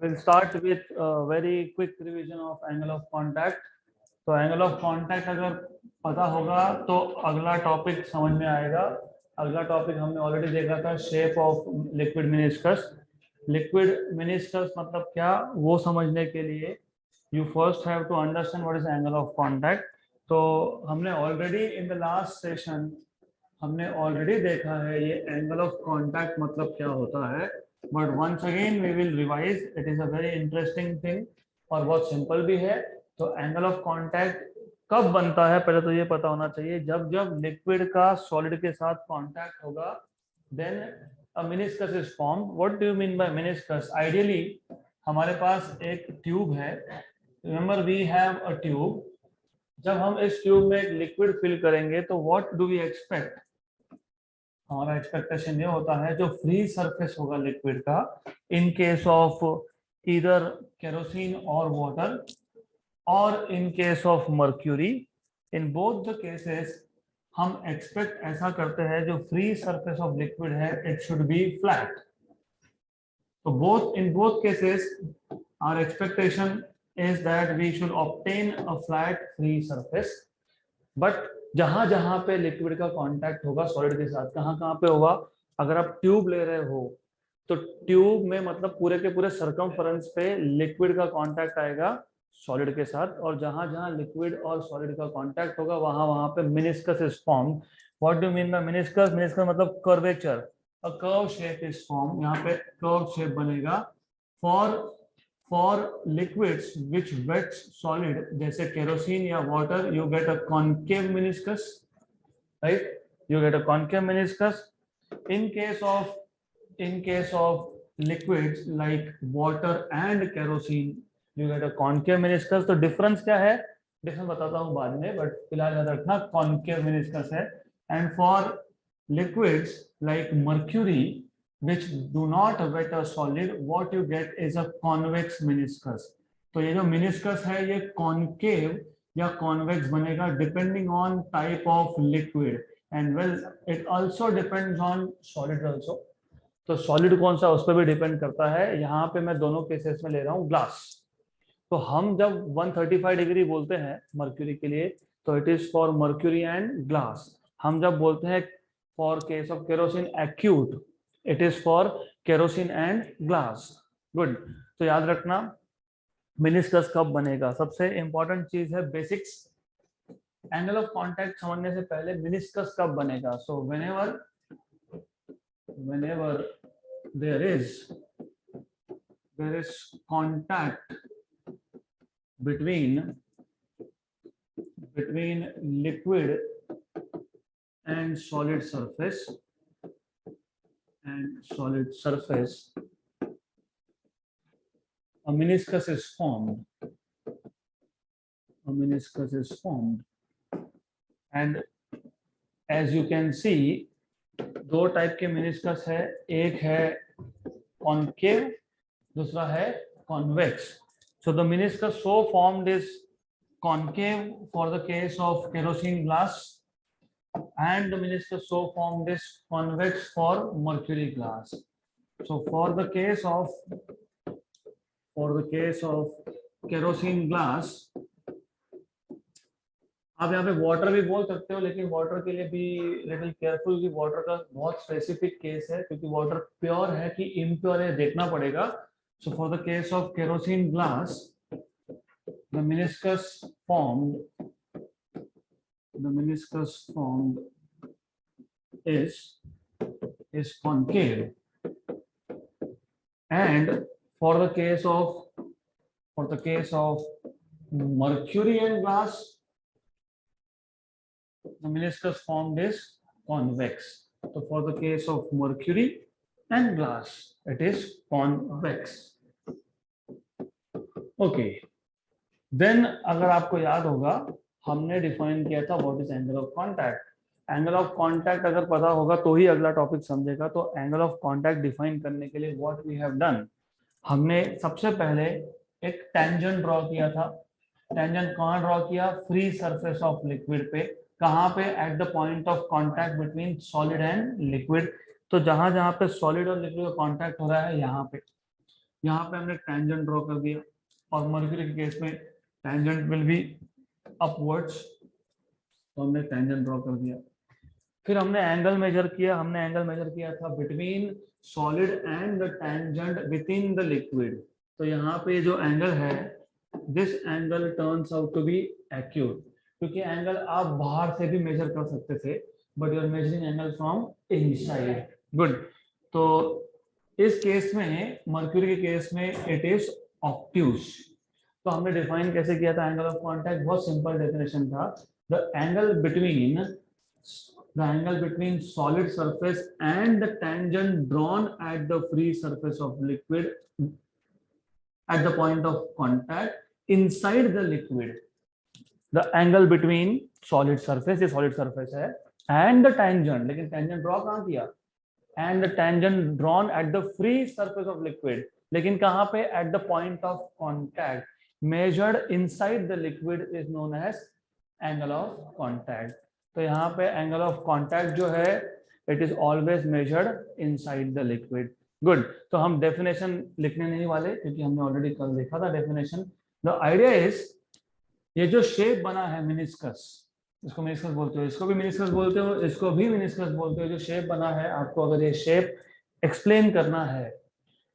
We'll start with a very quick revision of angle of contact. तो angle of contact अगर पता होगा तो अगला टॉपिक समझ में आएगा। अगला टॉपिक हमने ऑलरेडी देखा था, shape of liquid meniscus. Liquid meniscus मतलब क्या, वो समझने के लिए you first have to understand what is angle of contact. तो हमने already in the last session हमने ऑलरेडी देखा है ये एंगल ऑफ कांटेक्ट मतलब क्या होता है, but once again we will revise. It is a very interesting thing और बहुत सिंपल भी है। तो एंगल ऑफ कांटेक्ट कब बनता है, पहले तो ये पता होना चाहिए, जब जब लिक्विड का सॉलिड के साथ कांटेक्ट होगा then a meniscus is formed. What do you mean by meniscus? Ideally हमारे पास एक ट्यूब है, remember we have a tube. जब हम इस ट्यूब में एक लिक्विड फिल करेंगे तो व्हाट डू वी एक्सपेक्ट? हमारा एक्सपेक्टेशन ये होता है जो फ्री सरफेस होगा लिक्विड का, in case of either kerosene और वाटर और in case of mercury, in both the cases हम एक्सपेक्ट ऐसा करते हैं जो फ्री सरफेस ऑफ लिक्विड है इट शुड बी फ्लैट। तो both in both cases our expectation is that we should obtain a flat free surface. But जहां जहां पे लिक्विड का कांटेक्ट होगा सॉलिड के साथ, कहां कहां पे होगा? अगर आप ट्यूब ले रहे हो तो ट्यूब में मतलब पूरे के पूरे सरकमफेरेंस पे लिक्विड का कांटेक्ट आएगा सॉलिड के साथ, और जहां जहां लिक्विड और सॉलिड का कांटेक्ट होगा वहां वहां पे meniscus is form. What do mean by meniscus? Meniscus मतलब curvature, a curve shape is form. यहाँ पे कर्व शेप बनेगा for liquids which wet solid, जैसे केरोसिन या water, you get a concave meniscus, right? You get a concave meniscus. in case of liquids like water and kerosene you get a concave meniscus। तो difference क्या है, difference बताता हूँ बाद में, but फिलहाल याद रखना कॉन्केव मेनिस्कस है। And for liquids like mercury which do not wet a solid, what you get is a convex meniscus। तो ये जो meniscus है ये concave या convex बनेगा depending on type of liquid, and well it also depends on solid also. तो solid कौन सा उस पर भी डिपेंड करता है। यहाँ पे मैं दोनों केसेस में ले रहा हूँ ग्लास। तो हम जब 135 डिग्री बोलते हैं मर्क्यूरी के लिए तो it is for mercury and glass. हम जब बोलते हैं for case of kerosene acute, it is for kerosene and glass. Good. तो याद रखना मेनिस्कस कब बनेगा, सबसे इंपॉर्टेंट चीज है बेसिक्स। एंगल ऑफ कांटेक्ट समझने से पहले मेनिस्कस कब बनेगा? सो whenever there is contact between liquid and solid surface a meniscus is formed, and as you can see दो टाइप के मेनिस्कस है, एक है कॉनकेव, दूसरा है convex. So the meniscus so formed is concave for the case of kerosene glass and the meniscus so formed is convex for mercury glass। so for the case of kerosene glass, आप यहाँ पे water भी बोल सकते हो, लेकिन water के लिए भी लिटिल केयरफुल कि वाटर का बहुत स्पेसिफिक केस है, क्योंकि वाटर प्योर है कि इम्प्योर है देखना पड़ेगा। So for the case of kerosene glass the meniscus formed is concave, and for the case of mercury and glass the meniscus formed is convex। so for the case of mercury and glass it is convex। okay, then अगर आपको याद होगा हमने define किया था what is angle of contact. Angle of contact अगर पता होगा तो ही अगला टॉपिक समझेगा। तो एंगल ऑफ कांटेक्ट डिफाइन करने के लिए व्हाट वी हैव डन, हमने सबसे पहले एक टेंजेंट ड्रॉ किया था। टेंजेंट कहाँ ड्रॉ किया? फ्री सरफेस ऑफ लिक्विड पे। कहाँ पे? Eight the point of contact between solid and liquid. तो जहां जहां पे सॉलिड और लिक्विड का कांटेक्ट हो रहा है यहाँ पे। यहाँ पे हमने टेंजेंट ड्रॉ कर दिया और मर्क्यूरी के केस में टेंजेंट विल बी अपवर्ड्स, तो हमने टेंजेंट ड्रॉ कर दिया। फिर हमने एंगल मेजर किया, हमने एंगल मेजर किया था between solid and the tangent with in the liquid. तो यहाँ पे जो एंगल है, this angle turns out to be acute, क्योंकि एंगल आप बाहर से भी मेजर कर सकते थे, but you are measuring angle from inside. Good. तो इस केस में, मर्क्यूरी के केस में, इट इज ऑब्ट्यूज। तो हमने डिफाइन कैसे किया था एंगल ऑफ कांटेक्ट? बहुत सिंपल डेफिनेशन था, the angle between solid surface and the tangent drawn at the free surface of liquid at the point of contact inside the liquid. The angle between solid surface, ये solid surface है, and the tangent, लेकिन tangent draw कहाँ किया? And the tangent drawn at the free surface of liquid, लेकिन कहाँ पे? At the point of contact measured inside the liquid is known as angle of contact. तो यहाँ पे एंगल ऑफ कांटेक्ट जो है, it is always measured inside the liquid. Good. तो हम डेफिनेशन लिखने नहीं वाले, क्योंकि हमने ऑलरेडी कल देखा था डेफिनेशन। द आइडिया इज, ये जो शेप बना है मिनिस्कस, इसको मिनिस्कस बोलते हो, इसको भी मिनिस्कस बोलते हो, इसको भी मिनिस्कस बोलते हो, जो शेप बना है, आपको अगर ये शेप एक्सप्लेन करना है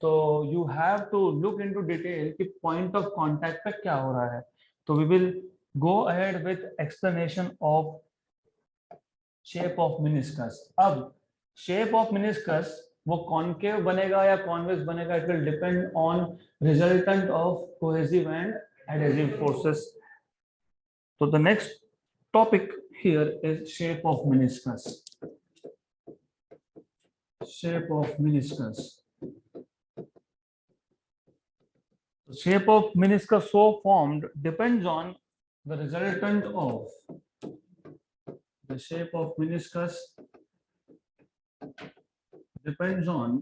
तो you have to look into detail कि पॉइंट ऑफ कांटेक्ट पे क्या हो रहा है। तो we will go ahead with explanation of shape of meniscus. अब शेप ऑफ मिनिस्कस वो कॉनकेव बनेगा या कॉन्वेक्स बनेगा, it will depend on resultant of cohesive and adhesive forces. तो the next topic here is shape of meniscus. Shape of meniscus. Shape of meniscus so formed depends on the resultant of the shape of meniscus depends on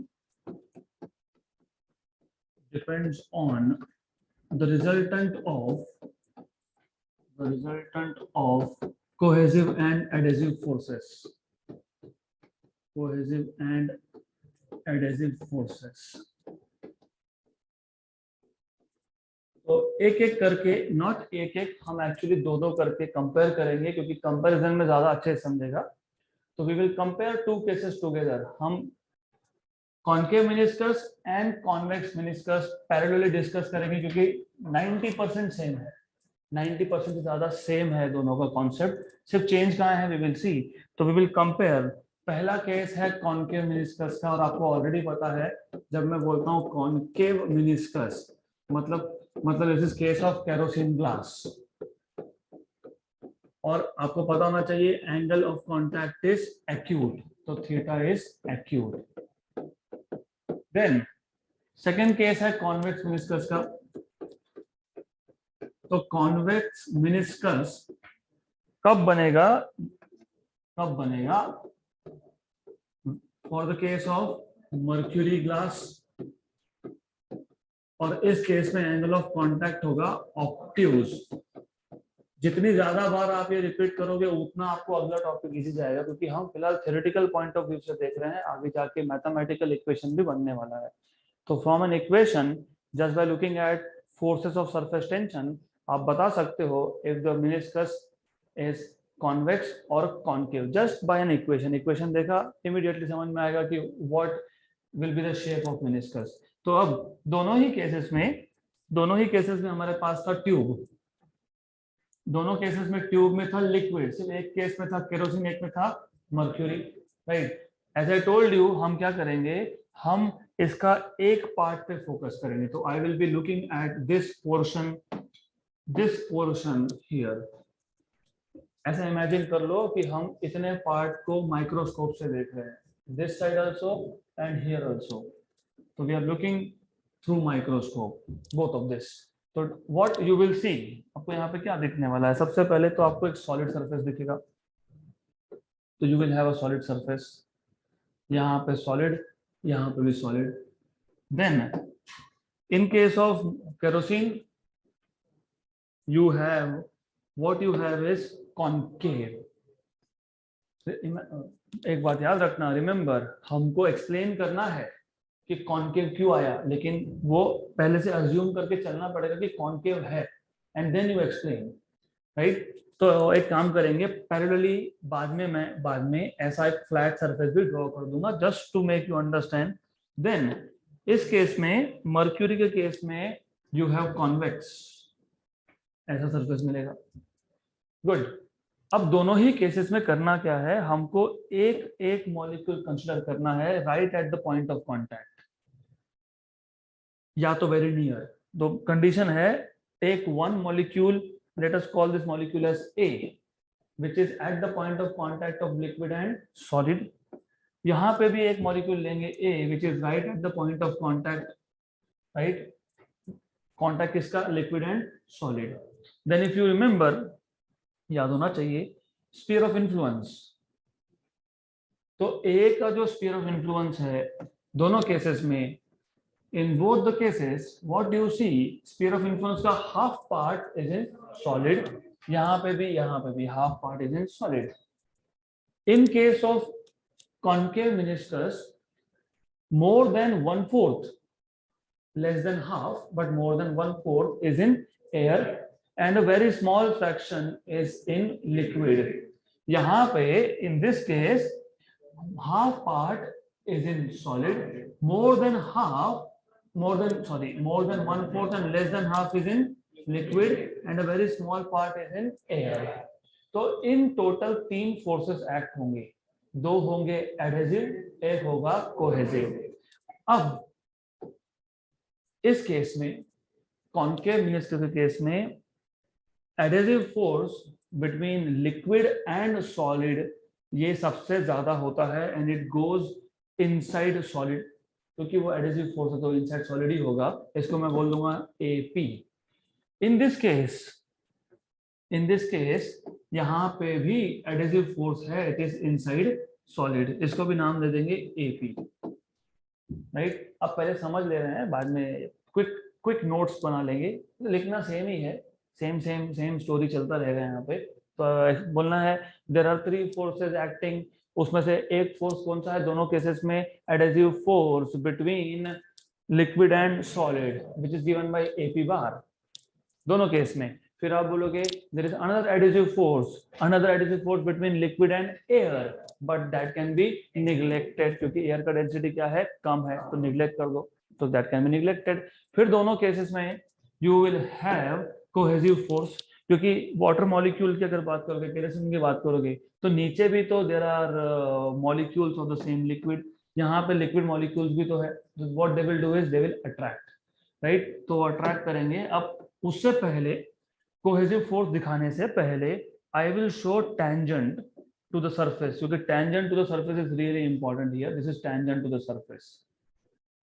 the resultant of cohesive and adhesive forces. Cohesive and adhesive forces. तो एक एक करके, not एक एक, हम actually दो दो करके कंपेयर करेंगे, क्योंकि कंपैरिजन में ज्यादा अच्छे से समझेगा। तो we will compare two cases together. हम concave meniscus and convex meniscus parallelly discuss करेंगे, क्योंकि 90% सेम है, 90% से ज्यादा सेम है दोनों का कॉन्सेप्ट, सिर्फ चेंज कहाँ है वी विल सी। तो वी विल कंपेयर। पहला केस है कॉनकेव मिनिस्कस का, और आपको ऑलरेडी पता है, जब मैं बोलता हूँ कॉनकेव मिनिस्कस, मतलब this is case of kerosene glass, और आपको पता होना चाहिए angle of contact is acute, तो theta is acute. Then second case है कॉन्वेक्स मिनिस्कस का। तो कॉन्वेक्स मिनिस्कस कब बनेगा? For the case of mercury glass, और इस केस में एंगल ऑफ कांटेक्ट होगा ऑब्ट्यूज। जितनी ज्यादा बार आप ये रिपीट करोगे उतना आपको अगला टॉपिक इजी जाएगा, क्योंकि हम फिलहाल थ्योरेटिकल पॉइंट ऑफ व्यू से देख रहे हैं, आगे जाके मैथमेटिकल इक्वेशन भी बनने वाला है। तो from an equation, just by looking at forces of surface tension, आप बता सकते हो if the meniscus is convex और concave, just by an equation देखा इमीडिएटली समझ में आएगा कि what will be the shape of meniscus. तो अब दोनों ही केसेस में हमारे पास था ट्यूब, दोनों केसेस में ट्यूब में था लिक्विड, सिर्फ एक केस में था केरोसिन, एक में था mercury, right. As I told you, हम क्या करेंगे, हम इसका एक पार्ट पे फोकस करेंगे। तो I will be looking at this portion here. ऐसा इमेजिन कर लो कि हम इतने पार्ट को माइक्रोस्कोप से देख रहे हैं, this side also and here also. So we are looking through microscope, both of this. So what you will see, आपको यहाँ पे क्या दिखने वाला है? सबसे पहले तो आपको एक solid surface दिखेगा, तो you will have a solid surface, यहाँ पे solid, यहाँ पे भी solid. Then in case of kerosene, you have, what you have is concave. एक बात याद रखना, remember, हमको explain करना है, कि कॉन्केव क्यों आया, लेकिन वो पहले से अज्यूम करके चलना पड़ेगा कि कॉन्केव है, and then you explain, right. तो एक काम करेंगे, पैरेलली बाद में ऐसा एक फ्लैट सरफेस भी ड्रॉ कर दूंगा just to make you understand. Then इस केस में, मर्क्यूरी के केस में, यू हैव कॉन्वेक्स, ऐसा सरफेस मिलेगा। गुड। अब दोनों ही केसेस में करना क्या है, हमको एक एक मॉलिक्यूल कंसीडर करना है right at the point of contact, या तो वेरी नियर। दो कंडीशन है, take one molecule, let us call this molecule as A, which is at the point of contact of liquid and solid। यहाँ पे भी एक मॉलिक्यूल लेंगे A, which is right at the point of contact, right? Contact किसका, liquid and solid। Then if you remember, याद होना चाहिए, sphere of influence। तो A का जो sphere of influence है दोनों केसेस में, in both the cases what do you see, sphere of influence का half part is in solid, यहाँ पे भी half part is in solid। In case of concave meniscus, more than 1/4, less than half, but more than 1/4 is in air, and a very small fraction is in liquid। यहाँ पे in this case half part is in solid, more than 1/4 and less than half is in liquid, and a very small part is in air। तो इन total 3 forces act होंगे, 2 होंगे adhesive, 1 होगा cohesive. अब इस case में, concave meniscus के case में, adhesive force between liquid and solid ये सबसे ज्यादा होता है, and it goes inside solid, क्योंकि वो एडहेसिव फोर्स है तो इनसाइड सॉलिड ही होगा। इसको मैं बोल दूंगा AP। इन दिस केस यहाँ पे भी एडहेसिव फोर्स है, इट इज इनसाइड सॉलिड, इसको भी नाम दे देंगे AP, राइट। अब पहले समझ ले रहे हैं, बाद में क्विक नोट्स बना लेंगे, लिखना सेम ही है, सेम स्टोरी चलता रहेगा यहाँ पे। तो बोलना है देयर आर 3 फोर्सेस एक्टिंग, उसमें से एक फोर्स कौन सा है दोनों केसेस में, adhesive force between liquid and solid which is given by AP bar, दोनों केस में। फिर आप बोलोगे there is another adhesive force between liquid and air, but that can be neglected, क्योंकि एयर का डेंसिटी क्या है, कम है, तो निग्लेक्ट कर दो, तो दैट कैन बी निग्लेक्टेड। फिर दोनों केसेस में you will have cohesive force, क्योंकि वाटर मॉलिक्यूल की अगर बात करोगे, केरोसिन की बात करोगे, तो नीचे भी तो there are molecules of the same liquid, यहाँ पे लिक्विड मॉलिक्यूल्स भी तो है, what they will do is they will attract, right. तो अट्रैक्ट करेंगे। अब उससे पहले, कोहेसिव फोर्स दिखाने से पहले, I will show tangent to the surface, क्योंकि tangent to the surface is really important here. This is tangent to the surface,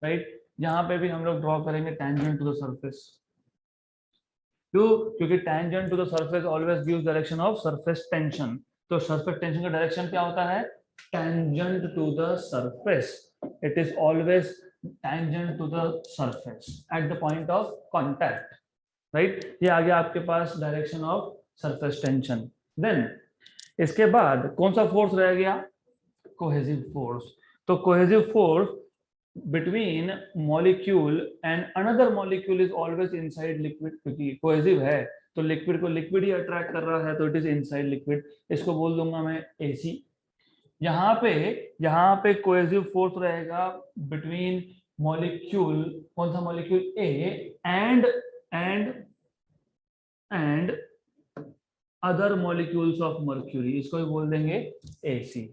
right. यहाँ पे भी हम लोग ड्रॉ करेंगे टेंजेंट टू द सरफेस। क्यों? क्योंकि tangent to the surface always gives direction of surface tension. तो सरफेस टेंशन का डायरेक्शन क्या होता है, tangent to the surface, it is always tangent to the surface at the point of contact, right। ये आ गया आपके पास direction of surface tension. Then इसके बाद कौन सा फोर्स रह गया, कोहेसिव फोर्स। तो cohesive force between molecule and another molecule is always inside liquid, क्योंकि कोहेसिव है तो लिक्विड को लिक्विड ही अट्रैक्ट कर रहा है, तो इट इज इनसाइड लिक्विड, इसको बोल दूंगा मैं AC। यहाँ पे कोहेसिव फोर्स रहेगा बिटवीन मॉलिक्यूल, कौन सा molecule, A and other molecules of mercury, इसको भी बोल देंगे AC।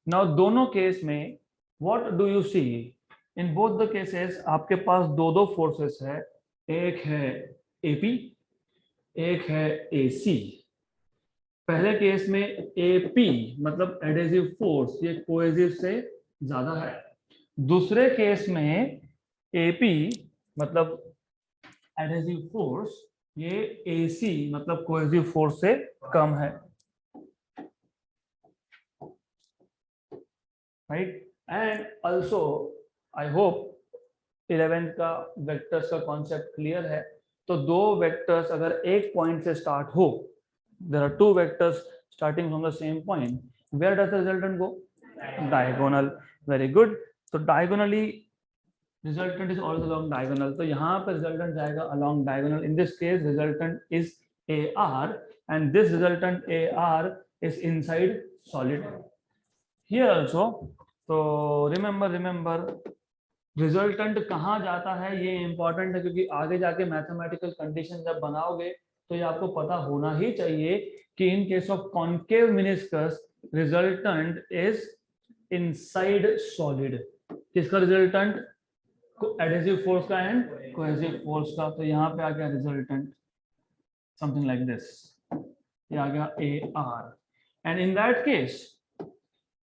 नाउ दोनों केस में what do you see, in both the cases आपके पास दो फोर्सेस है, एक है AP, एक है AC। पहले केस में AP मतलब एडहेसिव फोर्स, ये कोहेसिव से ज्यादा है। दूसरे केस में AP मतलब एडहेसिव फोर्स, ये AC मतलब कोहेसिव फोर्स से कम है, right. And also I hope 11th का वेक्टर्स का कॉन्सेप्ट क्लियर है। तो दो वेक्टर्स अगर एक पॉइंट से स्टार्ट हो, there are two vectors starting from the same point, where does the resultant go, diagonal, very good। तो diagonally resultant is also along diagonal, तो यहाँ पे रिजल्टेंट जाएगा along diagonal. In this case resultant is a R and this resultant A are is inside solid here also. तो remember resultant कहाँ जाता है ये इंपॉर्टेंट है, क्योंकि आगे जाके मैथमेटिकल कंडीशन जब बनाओगे तो ये आपको पता होना ही चाहिए कि in case of concave meniscus resultant is inside solid. किसका रिजल्टेंट? एडहेसिव फोर्स का एंड कोहेसिव फोर्स का. तो यहाँ पे आ गया रिजल्टेंट समथिंग लाइक दिस, ये आ गया ए R. And in that case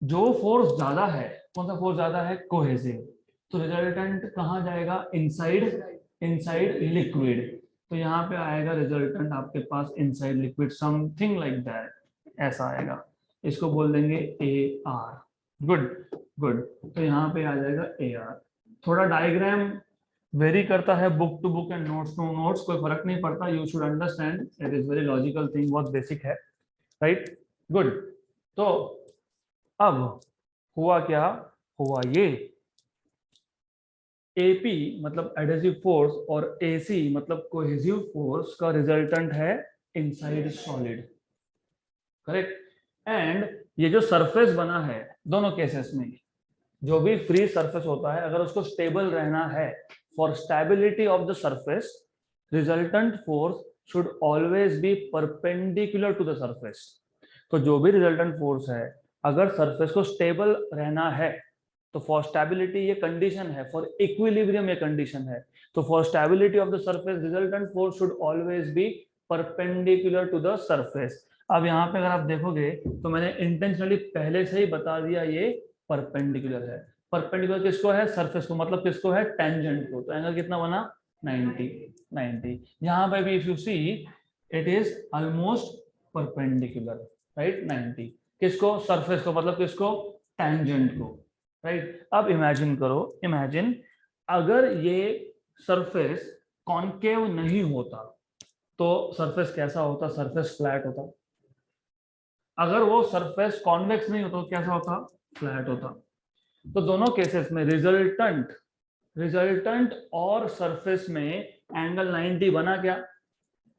जो फोर्स ज्यादा है, कौन सा फोर्स ज्यादा है? कोहेसिव. तो रिजल्टेंट कहाँ जाएगा? Inside liquid. तो यहाँ पे आएगा रिजल्टेंट आपके पास inside liquid, something like that, ऐसा आएगा. इसको बोल देंगे ए आर. गुड. तो यहाँ पे आ जाएगा ए आर. थोड़ा डायग्राम वेरी करता है book to book and notes to notes, कोई फर्क नहीं पड़ता. You should understand, it is very logical thing, बहुत बेसिक है, राइट. गुड. तो अब हुआ क्या? हुआ ये AP मतलब एडहेसिव फोर्स और AC मतलब कोहेसिव फोर्स का रिजल्टेंट है इनसाइड सॉलिड, करेक्ट. एंड ये जो सरफेस बना है दोनों केसेस में, जो भी फ्री सरफेस होता है अगर उसको स्टेबल रहना है, for stability of the surface resultant force should always be perpendicular to the surface. तो जो भी रिजल्टेंट फोर्स है, अगर सरफेस को स्टेबल रहना है तो फॉर स्टेबिलिटी ये कंडीशन है, फॉर इक्विलिब्रियम ये कंडीशन है. तो for stability of the surface resultant force should always be perpendicular to the surface. अब यहाँ पे अगर आप देखोगे तो मैंने इंटेंशनली पहले से ही बता दिया ये परपेंडिकुलर है. परपेंडिकुलर किसको है? सरफेस को. मतलब किसको है? टेंजेंट को. तो एंगल कितना बना? 90. यहाँ पे भी if you see it is almost perpendicular, right. 90 किसको? सरफेस को. मतलब किसको? टेंजेंट को, राइट. अब इमेजिन करो, इमेजिन अगर ये सरफेस कॉन्केव नहीं होता तो सरफेस कैसा होता? सरफेस फ्लैट होता. अगर वो सरफेस कॉन्वेक्स नहीं होता तो कैसा होता? फ्लैट होता. तो दोनों केसेस में रिजल्टेंट और सरफेस में एंगल 90 बना क्या?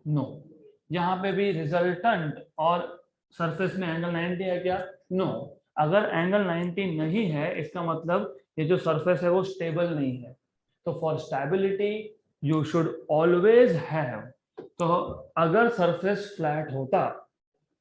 नो. यहाँ पे भी रिजल्टेंट और सरफेस में एंगल 90 है क्या? नो. अगर एंगल 90 नहीं है इसका मतलब ये जो सरफेस है वो स्टेबल नहीं है. तो for stability you should always have, तो अगर सरफेस फ्लैट होता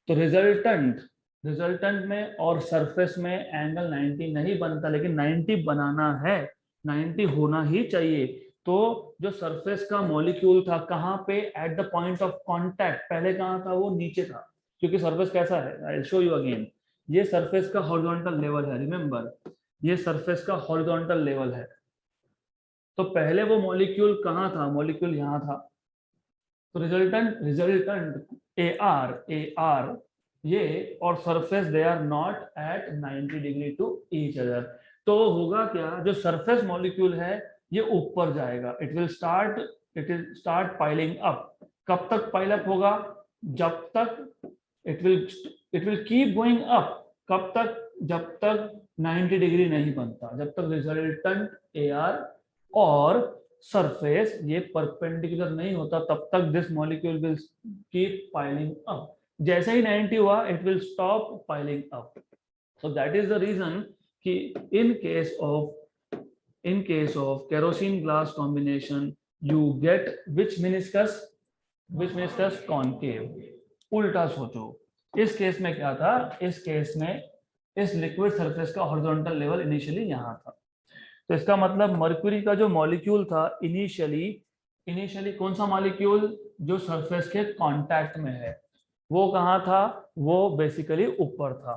तो रिजल्टेंट में और सरफेस में एंगल 90 नहीं बनता, लेकिन 90 बनाना है, 90 होना ही चाहिए. तो जो सरफेस का मॉलिक्यूल था कहाँ पे? Eight the point of contact. पहले कहाँ था? वो नीचे था, क्योंकि सरफेस कैसा है? आई विल शो यू अगेन. ये सरफेस का हॉरिजॉन्टल लेवल है, रिमेंबर ये सरफेस का हॉरिजॉन्टल लेवल है. तो पहले वो मॉलिक्यूल कहाँ था? मॉलिक्यूल यहाँ था. तो रिजल्टेंट ए आर ये और surface they are not at 90 degree to each other. तो होगा क्या? जो सरफेस मॉलिक्यूल है ये ऊपर जाएगा. It will start piling up. कब तक पाइल अप होगा? जब तक it will keep going up. कब तक? जब तक 90 डिग्री नहीं बनता, जब तक रिजल्टेंट ए आर और सरफेस ये परपेंडिकुलर नहीं होता तब तक this molecule will keep piling up. जैसे ही 90 हुआ it will stop piling up. So that is the reason कि in case of kerosene glass combination you get which meniscus concave. उल्टा सोचो, इस केस में क्या था? इस केस में इस लिक्विड सरफेस का हॉरिजॉन्टल लेवल इनिशियली यहाँ था. तो इसका मतलब मर्क्यूरी का जो मॉलिक्यूल था इनिशियली कौन सा मॉलिक्यूल? जो सरफेस के कांटेक्ट में है वो कहाँ था? वो बेसिकली ऊपर था.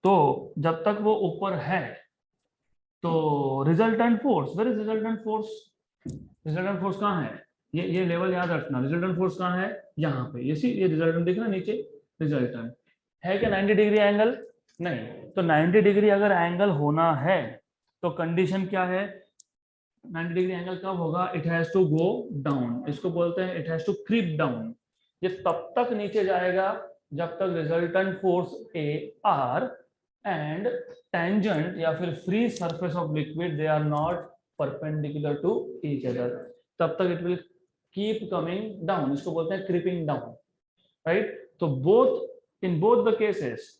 तो जब तक वो ऊपर है तो resultant force, where is resultant force? Resultant force कहाँ है? ये लेवल याद रखना. रिजल्टेंट फोर्स कहाँ है? यहाँ पे. ये रिजल्टेंट दिख रहा है नीचे. रिजल्टेंट है क्या 90 डिग्री एंगल? नहीं. तो 90 डिग्री अगर एंगल होना है तो कंडीशन क्या है? 90 डिग्री एंगल कब होगा? It has to go down. इसको बोलते हैं it has to creep down. ये तब तक नीचे जाएगा जब तक resultant force A R and tangent या फिर free surface of liquid they are not perpendicular to each other, तब तक it will keep coming down, इसको बोलते हैं क्रीपिंग डाउन, राइट। तो both in both the cases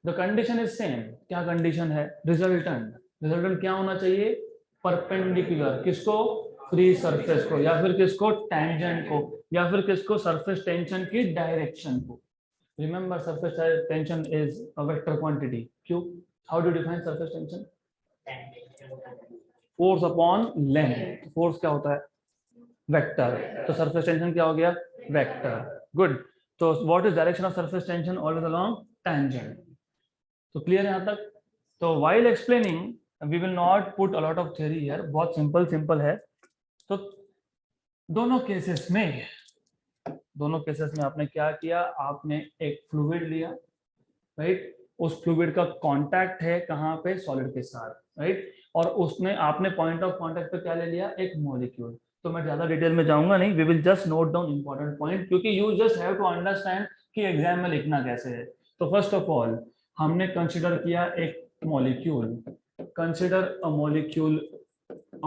the condition is same. क्या condition है? रिजल्टेंट। रिजल्टेंट क्या होना चाहिए? परपेंडिकुलर। किसको? फ्री सरफेस को, या फिर किसको? टेंजेंट को, या फिर किसको? सरफेस टेंशन की डायरेक्शन को। Remember surface tension is a vector quantity. क्यों? How do define surface tension? Force upon length. Force क्या होता है? वेक्टर। तो सरफेस टेंशन क्या हो गया? वेक्टर। गुड। तो what is direction of surface tension? Always along tangent. तो क्लियर है यहाँ तक? तो while explaining we will not put a lot of theory here, बहुत सिंपल है। तो दोनों केसेस में आपने क्या किया? आपने एक फ्लूइड लिया, राइट। उस फ्लूइड का कांटेक्ट है कहाँ पे? सॉलिड के साथ, राइट। और उसने आपने पॉइंट ऑफ कांटेक्ट पे क्या ले लिया? एक मॉलिक्यूल। तो मैं ज्यादा डिटेल में जाऊंगा नहीं, we will just note down important point, क्योंकि you just have to understand कि एग्जाम में लिखना कैसे है। तो फर्स्ट ऑफ ऑल हमने कंसिडर किया एक मॉलिक्यूल। Consider a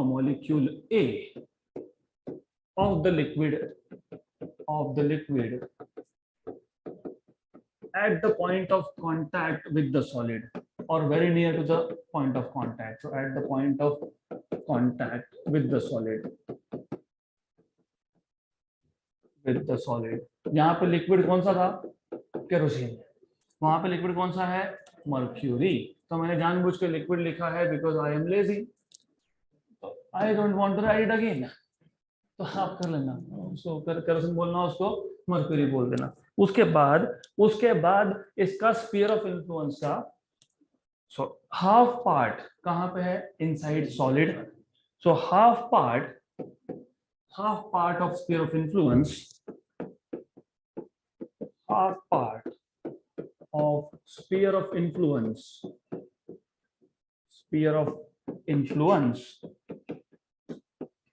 molecule A of the liquid at the point of contact with the solid or very near to the point of contact. So at the point of contact with the solid, यहाँ पे liquid कौन सा था? Kerosene. वहां पे liquid कौन सा है? मर्क्यूरी। तो मैंने जानबूझ के लिक्विड लिखा है because I am lazy, I don't want to write again. तो आप कर लेना, उसको केरोसिन बोलना, उसको मर्क्यूरी बोल देना। उसके बाद इसका स्फीयर ऑफ इन्फ्लुएंस का हाफ पार्ट कहां पे है? Inside solid. So half part of sphere of influence, half part of sphere of influence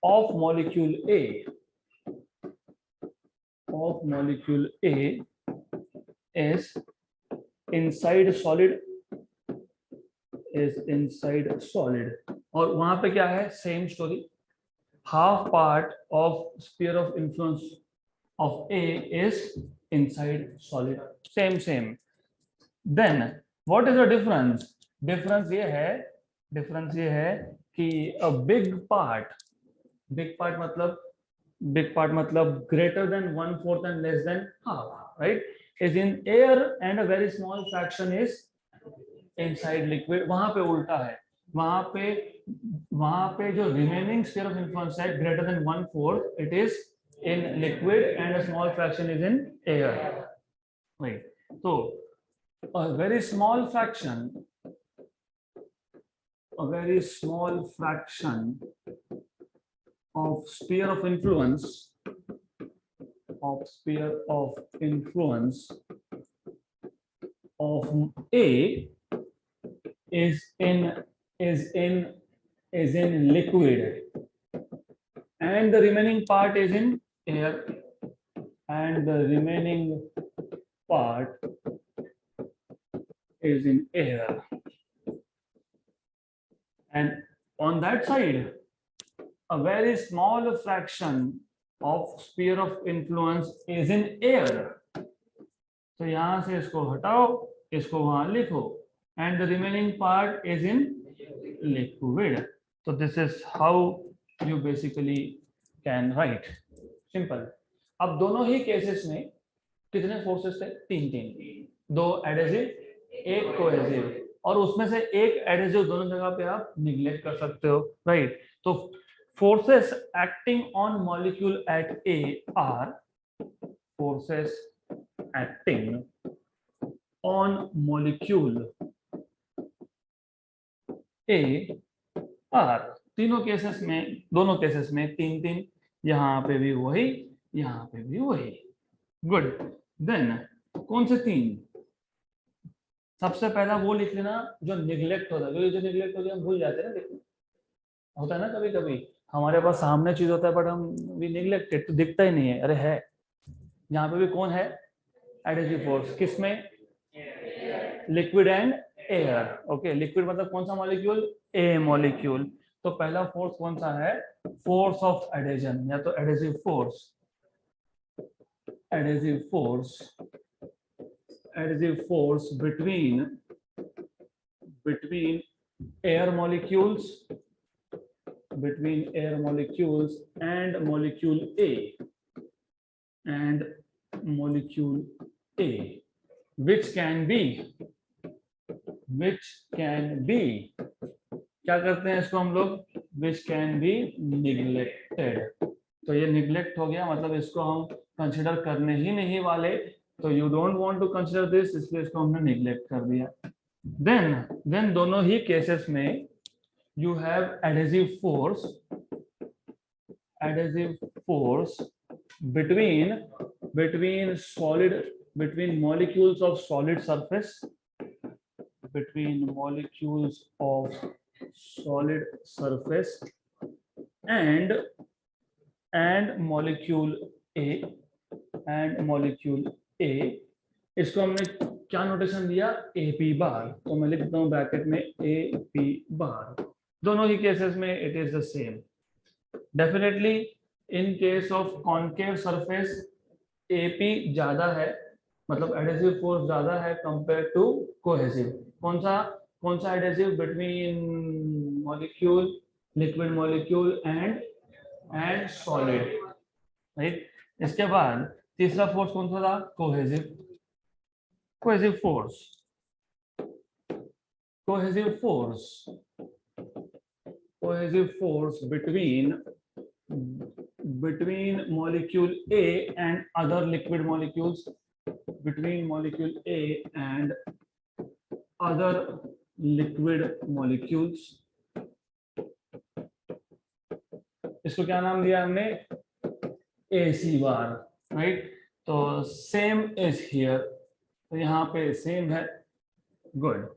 of molecule A is inside solid, और वहां पे क्या है? Same story. Half part of sphere of influence of A is inside solid, same. Then what is the difference? difference ये है कि a big part मतलब greater than 1/4 and less than half, right, is in air and a very small fraction is inside liquid. वहां पे उल्टा है, वहां पे जो रिमेनिंग स्फीयर ऑफ इन्फ्लुएंस है greater than 1/4, it is in liquid and a small fraction is in air, right. So a very small fraction of sphere of influence of A is in liquid and the remaining part is in air, and on that side a very small fraction of sphere of influence is in air. तो यहां से इसको हटाओ, इसको वहां लिखो, and the remaining part is in liquid. So this is how you basically can write. Simple. अब दोनों ही केसेस में कितने फोर्सेस थे? तीन, दो एडहेसिव, एक कोहेसिव, और उसमें से एक एडहेसिव दोनों जगह पे आप निग्लेक्ट कर सकते हो, राइट। तो forces acting on molecule at A are दोनों केसेस में तीन, यहाँ पे भी वही, यहाँ पे भी वही। गुड। देन कौन से तीन? सबसे पहला वो लिख लेना जो निग्लेक्ट होता है, जो निग्लेक्ट होता है हम भूल जाते हैं ना, लिखना होता है ना कभी कभी, हमारे पास सामने चीज होता है बट हम वी निग्लेक्टेड, तो दिखता ही नहीं है, अरे है। यहाँ पे भी कौन है? Adhesive force. किसमें? Liquid and air. Okay, liquid मतलब कौन सा मॉलिक्यूल? ए मॉलिक्यूल। तो पहला फोर्स कौन सा है, फोर्स ऑफ एडेजन या तो adhesive force, adhesive force, adhesive force between air molecules, between air molecules and molecule A, and molecule A, which can be क्या करते हैं इसको हम लोग, which can be neglected। तो ये निग्लेक्ट हो गया, मतलब इसको हम कंसिडर करने ही नहीं वाले, तो you don't want to consider this, इसलिए इसको हमने निग्लेक्ट कर दिया। देन दोनों ही केसेस में you have adhesive force between molecules of solid surface, between molecules of solid surface and molecule A, इसको हमने क्या नोटेशन दिया, AP बार, तो मैं लिख देता हूं ब्रैकेट में AP बार। दोनों ही केसेस में it is the same. Definitely in case of concave surface AP ज्यादा है, मतलब एडेसिव फोर्स ज्यादा है कंपेयर टू कोहेसिव। कौन सा adhesive, between molecule, liquid molecule and solid, right. इसके बाद तीसरा फोर्स कौन सा था, cohesive force between molecule A and other liquid molecules, between molecule A and other liquid molecules। इसको क्या नाम दिया हमने, AC बार, राइट। तो सेम इज हियर, तो यहाँ पे सेम है, गुड।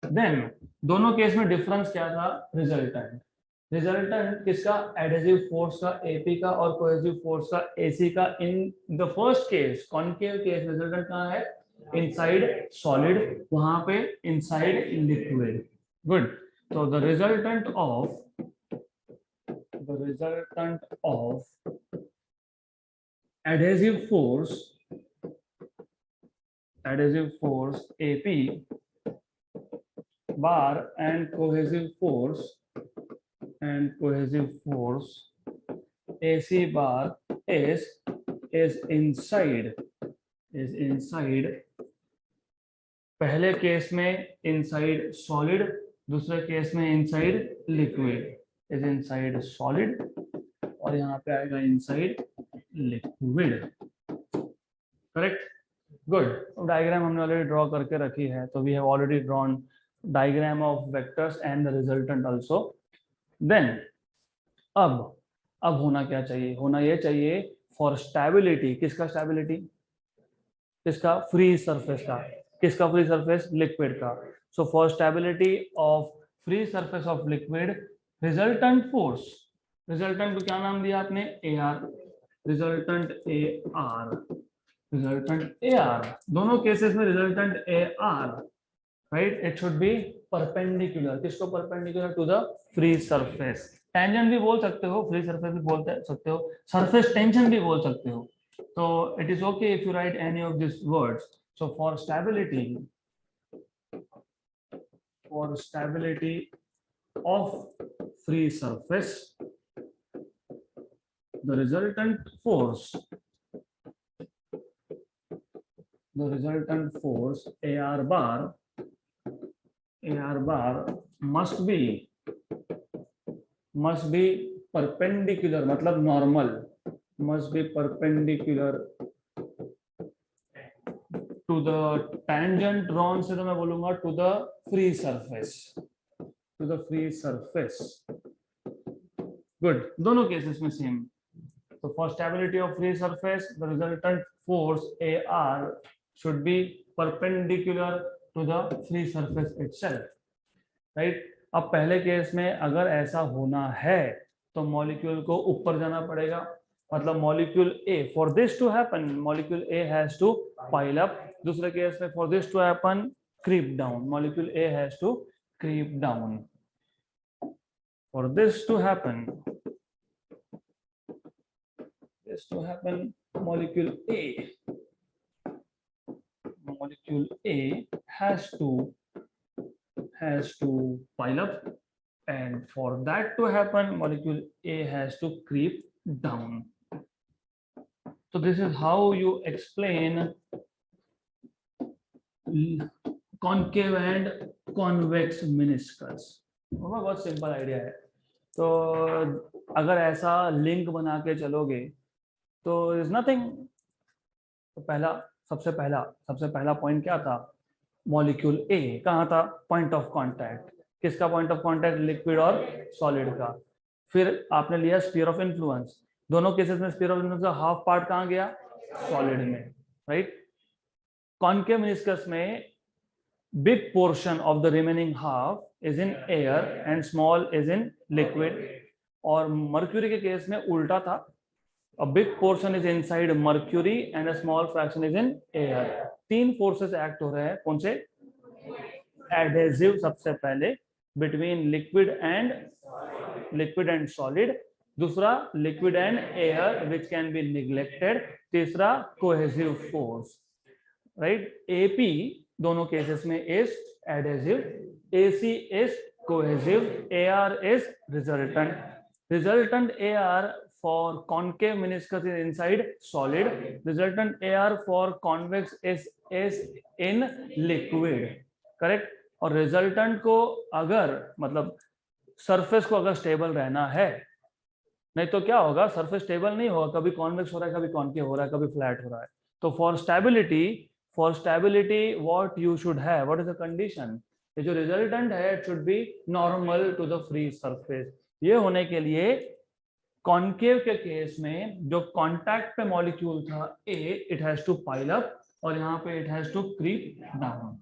देन दोनों केस में डिफरेंस क्या था, रिजल्टेंट किसका, एडेसिव फोर्स का AP का और कोहेसिव फोर्स का AC का। In the first case concave case resultant कहाँ है, इनसाइड सॉलिड, वहां पे इनसाइड लिक्विड, गुड। तो the resultant of adhesive force AP bar and cohesive force AC bar is inside पहले केस में इनसाइड सॉलिड, दूसरे केस में inside liquid, is inside solid और यहाँ पे आएगा inside liquid, correct, good. Diagram हमने ऑलरेडी ड्रॉ करके रखी है, तो we have already drawn diagram of vectors and the resultant also. Then अब होना क्या चाहिए, होना ये चाहिए फॉर स्टेबिलिटी, किसका स्टेबिलिटी, किसका, फ्री सरफेस का, किसका फ्री सरफेस, लिक्विड का। So for stability of free surface of liquid, resultant force, resultant को क्या नाम दिया आपने, AR, रिजल्टेंट AR, दोनों केसेस में resultant AR, right. It should be perpendicular, किसको, perpendicular to the free surface. Tangent भी बोल सकते हो, फ्री सरफेस भी बोल सकते हो, सरफेस टेंशन भी बोल सकते हो, तो it is okay if you right any of this words. So for stability of free surface, the resultant force AR bar must be perpendicular, मतलब normal, must be perpendicular to the tangent drawn से तो मैं बोलूंगा to the free surface, good। दोनों cases में same. So for stability of free surface, the resultant force AR should be perpendicular to the free surface itself, right? अब पहले केस में अगर ऐसा होना है तो मॉलिक्यूल को ऊपर जाना पड़ेगा, मतलब molecule A, for this to happen, molecule A has to pile up। दूसरे केस में for this to happen, creep down, molecule A has to creep down। For this to happen, molecule A has to pile up, and for that to happen, molecule A has to creep down. So this is how you explain concave and convex meniscus. बहुत simple idea है. तो अगर ऐसा link बना के चलोगे तो is nothing. तो सबसे पहला पॉइंट क्या था? मॉलिक्यूल ए कहाँ था? Point of contact. किसका पॉइंट ऑफ कांटेक्ट? लिक्विड और सॉलिड का. फिर आपने लिया स्फीयर ऑफ इन्फ्लुएंस. दोनों केसेस में स्फीयर ऑफ इन्फ्लुएंस का हाफ पार्ट कहाँ गया? सॉलिड में, राइट. कॉन्केव मेनिस्कस में big portion of the remaining half is in air and small is in liquid. और मर्क्यूरी के केस में उल्टा था. a big portion is inside mercury and a small fraction is in air. 3 forces act हो रहे हैं. कौन से? एडहेसिव सबसे पहले between liquid and solid. दूसरा liquid and air which can be neglected. तीसरा cohesive force, right. AP दोनों केसेस में is adhesive, AC is cohesive, AR is resultant. Resultant AR for concave meniscus is inside solid. Resultant AR for convex is in liquid, correct. और resultant को अगर मतलब surface को अगर stable रहना है, नहीं तो क्या होगा? सरफेस स्टेबल नहीं होगा. कभी कॉन्वेक्स हो रहा है, कभी कॉन्केव हो रहा है, कभी फ्लैट हो रहा है. तो for stability what you should have, what is the condition? ये जो रिजल्टेंट है it should be normal to the free surface. ये होने के लिए कॉन्केव के केस में जो कांटेक्ट पे मॉलिक्यूल था A, it has to pile up और यहाँ पे it has to creep down.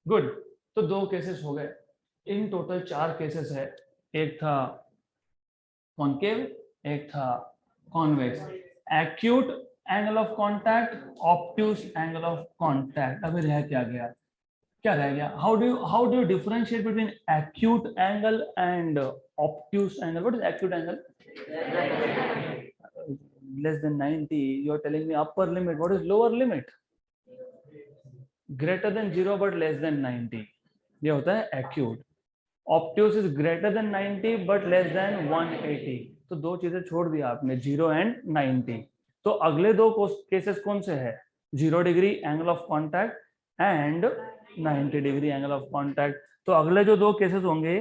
Good. तो 2 केसेस हो गए. इन टोटल 4 केसेस है. एक था कॉन्केव, एक था convex. Acute angle of contact, obtuse angle of contact. अभी रह क्या गया? How do you differentiate between acute angle and obtuse angle? What is acute angle? Less than 90. You are telling me upper limit. What is lower limit? Greater than 0 but less than 90. ये होता है acute. Obtuse is greater than 90 but less than 180. तो 2 चीजें छोड़ दिया आपने, 0 and 90. तो अगले 2 केसेस कौन से है? 0 degree angle of contact and 90 degree angle of contact. तो अगले जो 2 केसेस होंगे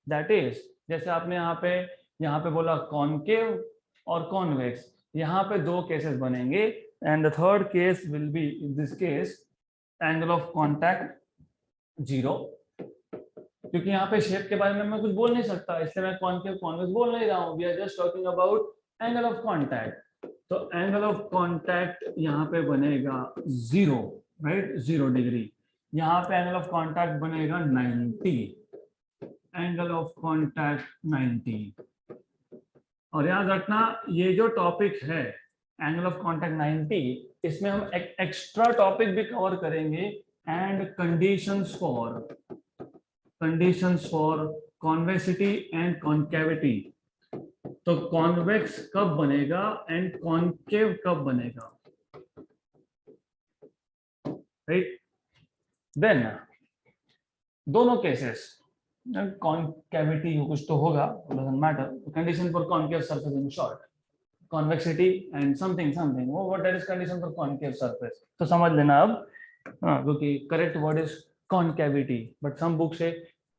दैट इज, जैसे आपने यहाँ पे बोला कॉन्केव और कॉन्वेक्स. यहाँ पे 2 केसेस बनेंगे and the third case will be in this case angle of contact 0. क्योंकि यहाँ पे शेप के बारे में मैं कुछ बोल नहीं सकता, इसलिए मैं कॉन्केव कॉन्वेक्स बोल नहीं रहा हूँ. We are just talking about angle of contact. तो एंगल ऑफ कांटेक्ट यहाँ पे बनेगा 0, राइट, 0 डिग्री. यहाँ पे एंगल ऑफ कांटेक्ट बनेगा 90. Angle of contact 90. और याद रखना ये जो टॉपिक है एंगल ऑफ कांटेक्ट 90, इसमें हम एक्स्ट्रा टॉपिक भी कवर करेंगे. And conditions for convexity and concavity. तो कॉन्वेक्स कब बनेगा एंड कॉन्केव कब बनेगा, राइट. देन दोनों केसेस कॉन्केविटी कुछ तो होगा, doesn't matter. Condition for concave surface in short, convexity and something what that is condition for concave surface. तो समझ लेना अब, क्योंकि correct word is concavity but some book से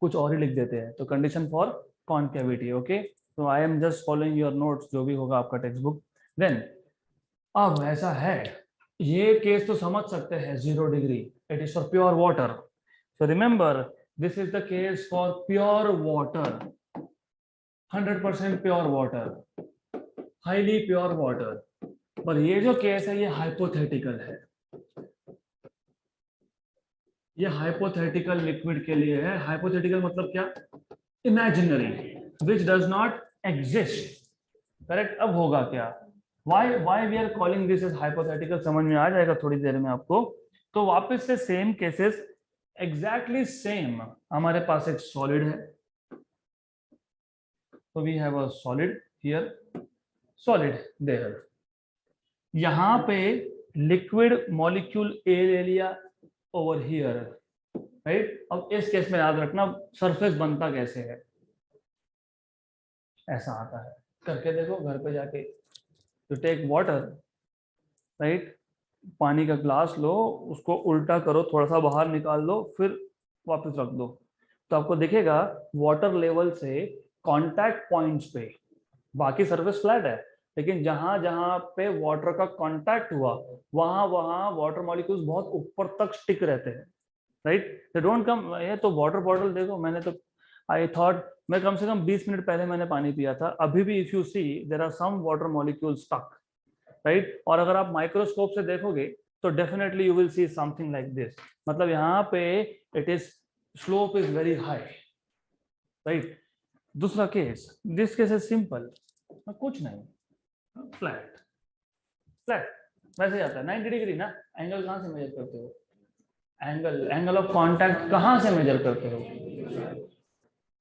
कुछ और ही लिख देते हैं. तो कंडीशन फॉर कॉन्केविटी. ओके, तो I am just following your notes, जो भी होगा आपका टेक्स्ट बुक. देन अब ऐसा है, ये केस तो समझ सकते हैं 0 degree. It is for pure water. So remember this is the case for pure water, 100% pure water, highly pure water. पर ये जो केस है ये हाइपोथेटिकल है. ये हाइपोथेटिकल लिक्विड के लिए है. हाइपोथेटिकल मतलब क्या? Imaginary, which does not exist. Correct. अब होगा क्या? why we are calling this as hypothetical समझ में आ जाएगा थोड़ी देर में आपको. तो वापस से सेम केसेस, एग्जैक्टली सेम. हमारे पास एक सॉलिड है, तो we have a solid here, solid there. यहाँ पे लिक्विड मॉलिक्यूल ए ले लिया ओवर हियर, राइट। अब इस केस में याद रखना सरफेस बनता कैसे है, ऐसा आता है, करके देखो घर पे जाके। तो टेक वाटर, राइट, पानी का ग्लास लो, उसको उल्टा करो, थोड़ा सा बाहर निकाल दो, फिर वापस रख दो, तो आपको दिखेगा वाटर लेवल से कांटेक्ट पॉइंट्स पे बाकी सरफेस फ्लैट है, लेकिन जहां जहां पे वाटर का कांटेक्ट हुआ वहां वहां वाटर मॉलिक्यूल्स बहुत ऊपर तक स्टिक रहते हैं, राइट। They don't come. ये तो वाटर बॉटल देखो, मैंने तो आई थॉट मैं कम से कम 20 मिनट पहले मैंने पानी पिया था, अभी भी if you see there are some water molecules stuck, right. और अगर आप माइक्रोस्कोप से देखोगे तो definitely you will see something like this, मतलब यहाँ पे it is slope is very high, right. दूसरा case, this case is simple, कुछ नहीं, फ्लैट, फ्लैट वैसे ही आता है 90 डिग्री ना। एंगल कहाँ से मेजर करते हो, एंगल ऑफ कांटेक्ट कहाँ से मेजर करते हो,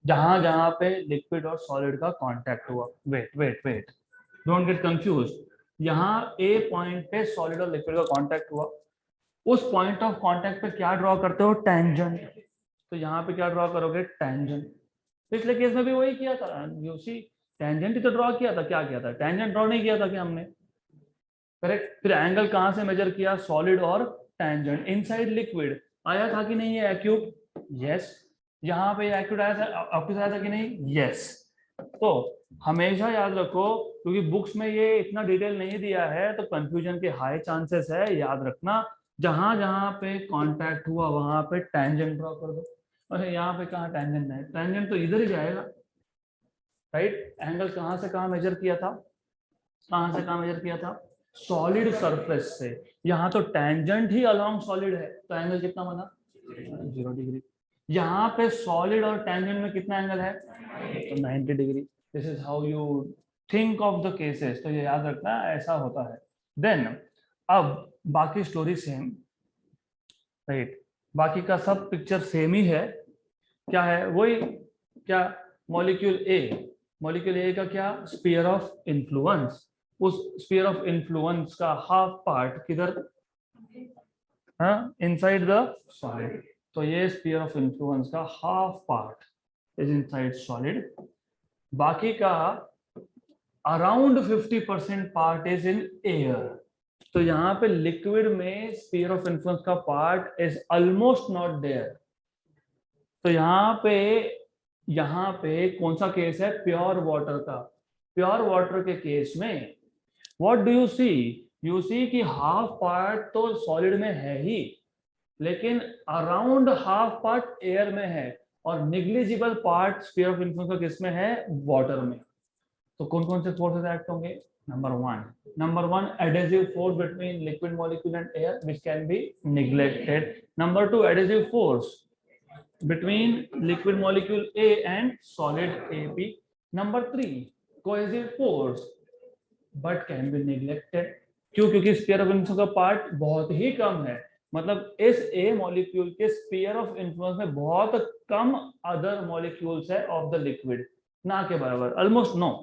जहां जहां पे लिक्विड और सॉलिड का कांटेक्ट हुआ। Wait wait wait, don't get confuse. यहाँ ए पॉइंट पे सॉलिड और लिक्विड का कांटेक्ट हुआ, उस पॉइंट ऑफ कांटेक्ट पे क्या ड्रॉ करते हो, टेंजेंट। तो यहाँ पे क्या ड्रॉ करोगे, टेंजेंट। पिछले केस में भी वही किया था, यू सी टेंजेंट ही तो ड्रॉ किया था, क्या किया था, टेंजेंट ड्रॉ नहीं किया था क्या हमने, करेक्ट। फिर एंगल कहां से मेजर किया, सॉलिड और टेंजेंट, इनसाइड लिक्विड आया था कि नहीं ये एक्यूट, यस। यहाँ पे एक्यूट आया था, ऑप्टिक्स आया था कि नहीं, यस। तो हमेशा याद रखो, क्योंकि बुक्स में ये इतना डिटेल नहीं दिया है तो कंफ्यूजन के हाई चांसेस है, याद रखना जहां जहां पे कांटेक्ट हुआ वहां पे टेंजेंट ड्रॉ कर दो। अरे यहाँ पे कहाँ टेंजेंट है, टेंजेंट तो इधर ही जाएगा, राइट। एंगल कहां से कहां मेजर किया था, कहां से कहां मेजर किया था, सॉलिड सरफेस से। यहाँ तो टेंजेंट ही अलोंग सॉलिड है, तो एंगल कितना बना, 0 डिग्री। यहाँ पे सॉलिड और टेंजेंट में कितना एंगल है, तो 90 degree. This is how you think of the cases, तो ये याद रखना ऐसा होता है। देन अब बाकी स्टोरी सेम, राइट, बाकी का सब पिक्चर सेम ही है। क्या है वही, क्या, मॉलिक्यूल ए, मॉलिक्यूल ए का क्या, स्फीयर ऑफ इन्फ्लुएंस। उस स्फीयर ऑफ इन्फ्लुएंस का हाफ पार्ट किधर, हाँ, इनसाइड द सॉलिड। तो ये स्फीयर ऑफ इन्फ्लुएंस का half part is inside solid, बाकी का around 50% part is in air. तो यहाँ पे लिक्विड में स्फीयर ऑफ इन्फ्लुएंस का part is almost not there. तो यहाँ पे कौन सा केस है, प्योर वाटर का। प्योर वाटर के केस में what do you C, you see कि हाफ पार्ट तो सॉलिड में है ही, लेकिन अराउंड हाफ पार्ट एयर में है, और negligible part sphere of influence का किस में है, वाटर में। तो कौन कौन से फोर्सेस एक्ट होंगे, number one adhesive force between liquid molecule and air which can be neglected. Number two, adhesive force between liquid molecule A and solid AB. Number three, cohesive force but can be neglected. क्यों, क्योंकि sphere of influence का part बहुत ही कम है, मतलब इस ए molecule के sphere of influence में बहुत कम अदर मॉलिक्यूल्स है ऑफ द लिक्विड, ना के बराबर, ऑलमोस्ट नो।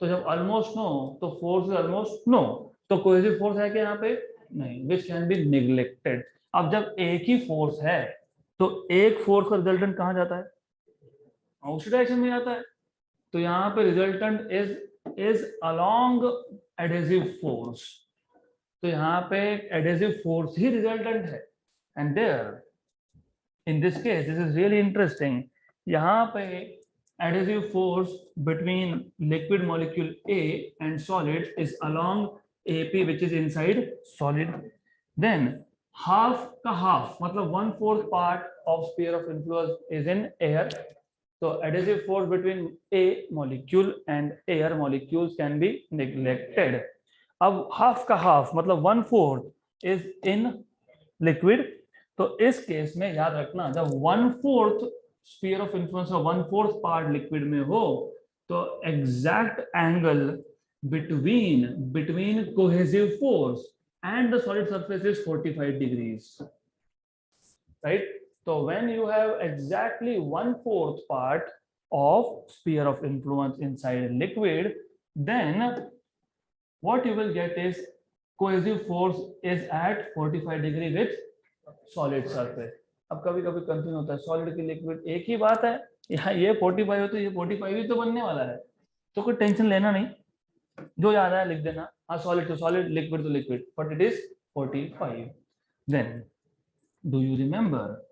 तो जब ऑलमोस्ट नो तो फोर्स इज ऑलमोस्ट नो, तो कोहेसिव फोर्स है क्या यहाँ पे, नहीं, विच कैन बी निग्लेक्टेड। अब जब एक ही फोर्स है तो एक फोर्स का रिजल्टेंट कहाँ जाता है, उसी डायरेक्शन में जाता है। तो यहाँ पे resultant is along adhesive force, तो यहाँ पे एडहेसिव फोर्स ही रिजल्टेंट है। And there in this case this is really interesting, यहाँ पे adhesive force between liquid molecule A and solid is along AP which is inside solid. Then half का half मतलब 1/4 part of sphere of influence is in air. So adhesive force between A molecule and air molecules can be neglected. अब half का half मतलब 1/4 is in liquid. तो इस case में याद रखना जब 1/4 स्फीयर ऑफ इन्फ्लुएंस का 1/4 पार्ट लिक्विड में हो तो exact angle between cohesive force and the solid surface is 45 degrees, right. तो when you have exactly 1/4 part of sphere of influence inside a liquid, then what you will get is cohesive force is at 45 degree with solid surface. अब कभी कभी confuse होता है solid की liquid एक ही बात है, यहाँ ये 45 हो तो ये 45 ही तो बनने वाला है, तो कोई टेंशन लेना नहीं, जो याद है लिख देना, हाँ सॉलिड तो सॉलिड, लिक्विड तो liquid, but it is 45. Then do you remember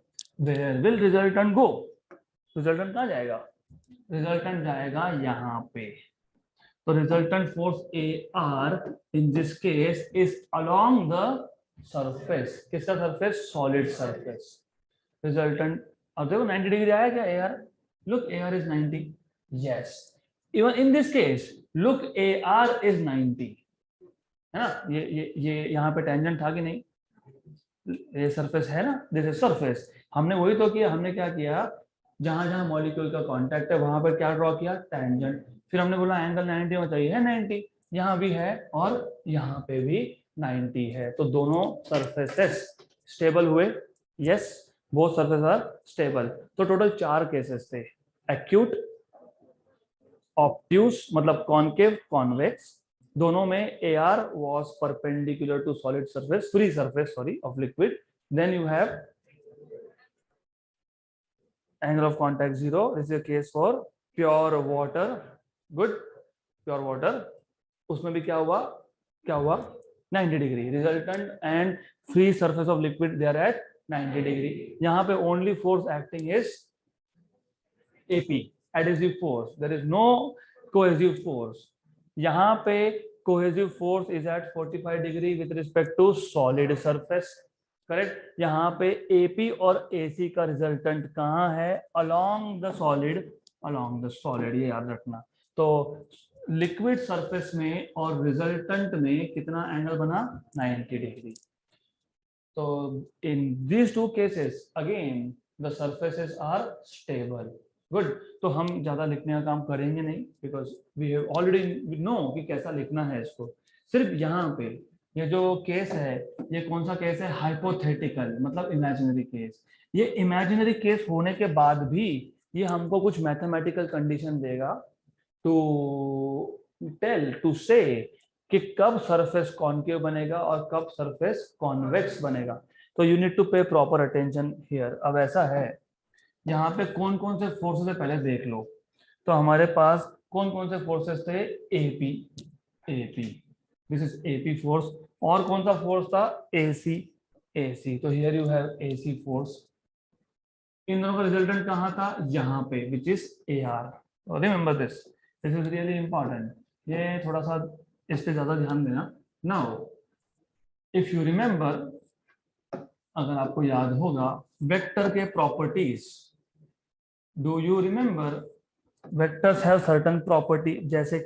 where will resultant go? Resultant कहाँ जाएगा? रिजल्टेंट जाएगा यहाँ पे. तो resultant force AR in this case is along the surface. किसका सरफेस? Solid surface. रिजल्टेंट अब देखो 90 डिग्री आया क्या AR? Look AR is 90. Yes, even in this case look AR is 90, है ना? ये यहाँ पे टेंजेंट था कि नहीं? ये सरफेस है ना, दिस इज सरफेस. हमने वही तो किया, हमने क्या किया, जहां जहां मॉलिक्यूल का कांटेक्ट है वहां पर क्या ड्रॉ किया? टेंजेंट. फिर हमने बोला एंगल 90 होना चाहिए, है 90, यहाँ भी है और यहाँ पे भी 90 है, तो दोनों सरफेसेस स्टेबल हुए. Yes, both surface are stable. तो टोटल 4 केसेस थे, एक्यूट, ऑब्ट्यूस मतलब कॉनकेव, कॉन्वेक्स. दोनों में AR was perpendicular to solid surface, free surface sorry of liquid. Then you have angle of contact 0. This is a case for pure water. Good, pure water. उसमें भी क्या हुआ? 90 degree. Resultant and free surface of liquid they are at 90 degree. यहाँ पे only force acting is AP, adhesive force. There is no cohesive force. यहाँ पे cohesive force is at 45 degree with respect to solid surface. Correct. यहाँ पे AP और AC का resultant कहाँ है? along the solid, ये याद रखना. तो लिक्विड सरफेस में और रिजल्टेंट में कितना एंगल बना? 90 डिग्री. तो in these two cases again the surfaces are stable. Good. तो हम ज्यादा लिखने का काम करेंगे नहीं, because we have already know कि कैसा लिखना है इसको. सिर्फ यहाँ पे ये जो केस है, ये कौन सा केस है? हाइपोथेटिकल, मतलब इमेजिनरी केस. ये इमेजिनरी केस होने के बाद भी ये हमको कुछ मैथमेटिकल कंडीशन देगा टू से कि कब सरफेस कॉनकेव बनेगा और कब सरफेस कॉन्वेक्स बनेगा. तो यू नीड टू पे प्रॉपर अटेंशन हियर. अब ऐसा है, यहाँ पे कौन कौन से फोर्सेस है पहले देख लो. तो हमारे पास कौन कौन से फोर्सेस थे? AP, this is AP force. और कौन सा फोर्स था? AC. तो here you have AC force. इन दोनों का रिजल्टेंट कहाँ था? यहाँ पे, which is AR. Remember this is really important. ये थोड़ा सा इस पे ज्यादा ध्यान देना. नाउ इफ यू रिमेंबर, अगर आपको याद होगा वेक्टर के properties, do you remember vectors have certain property. जैसे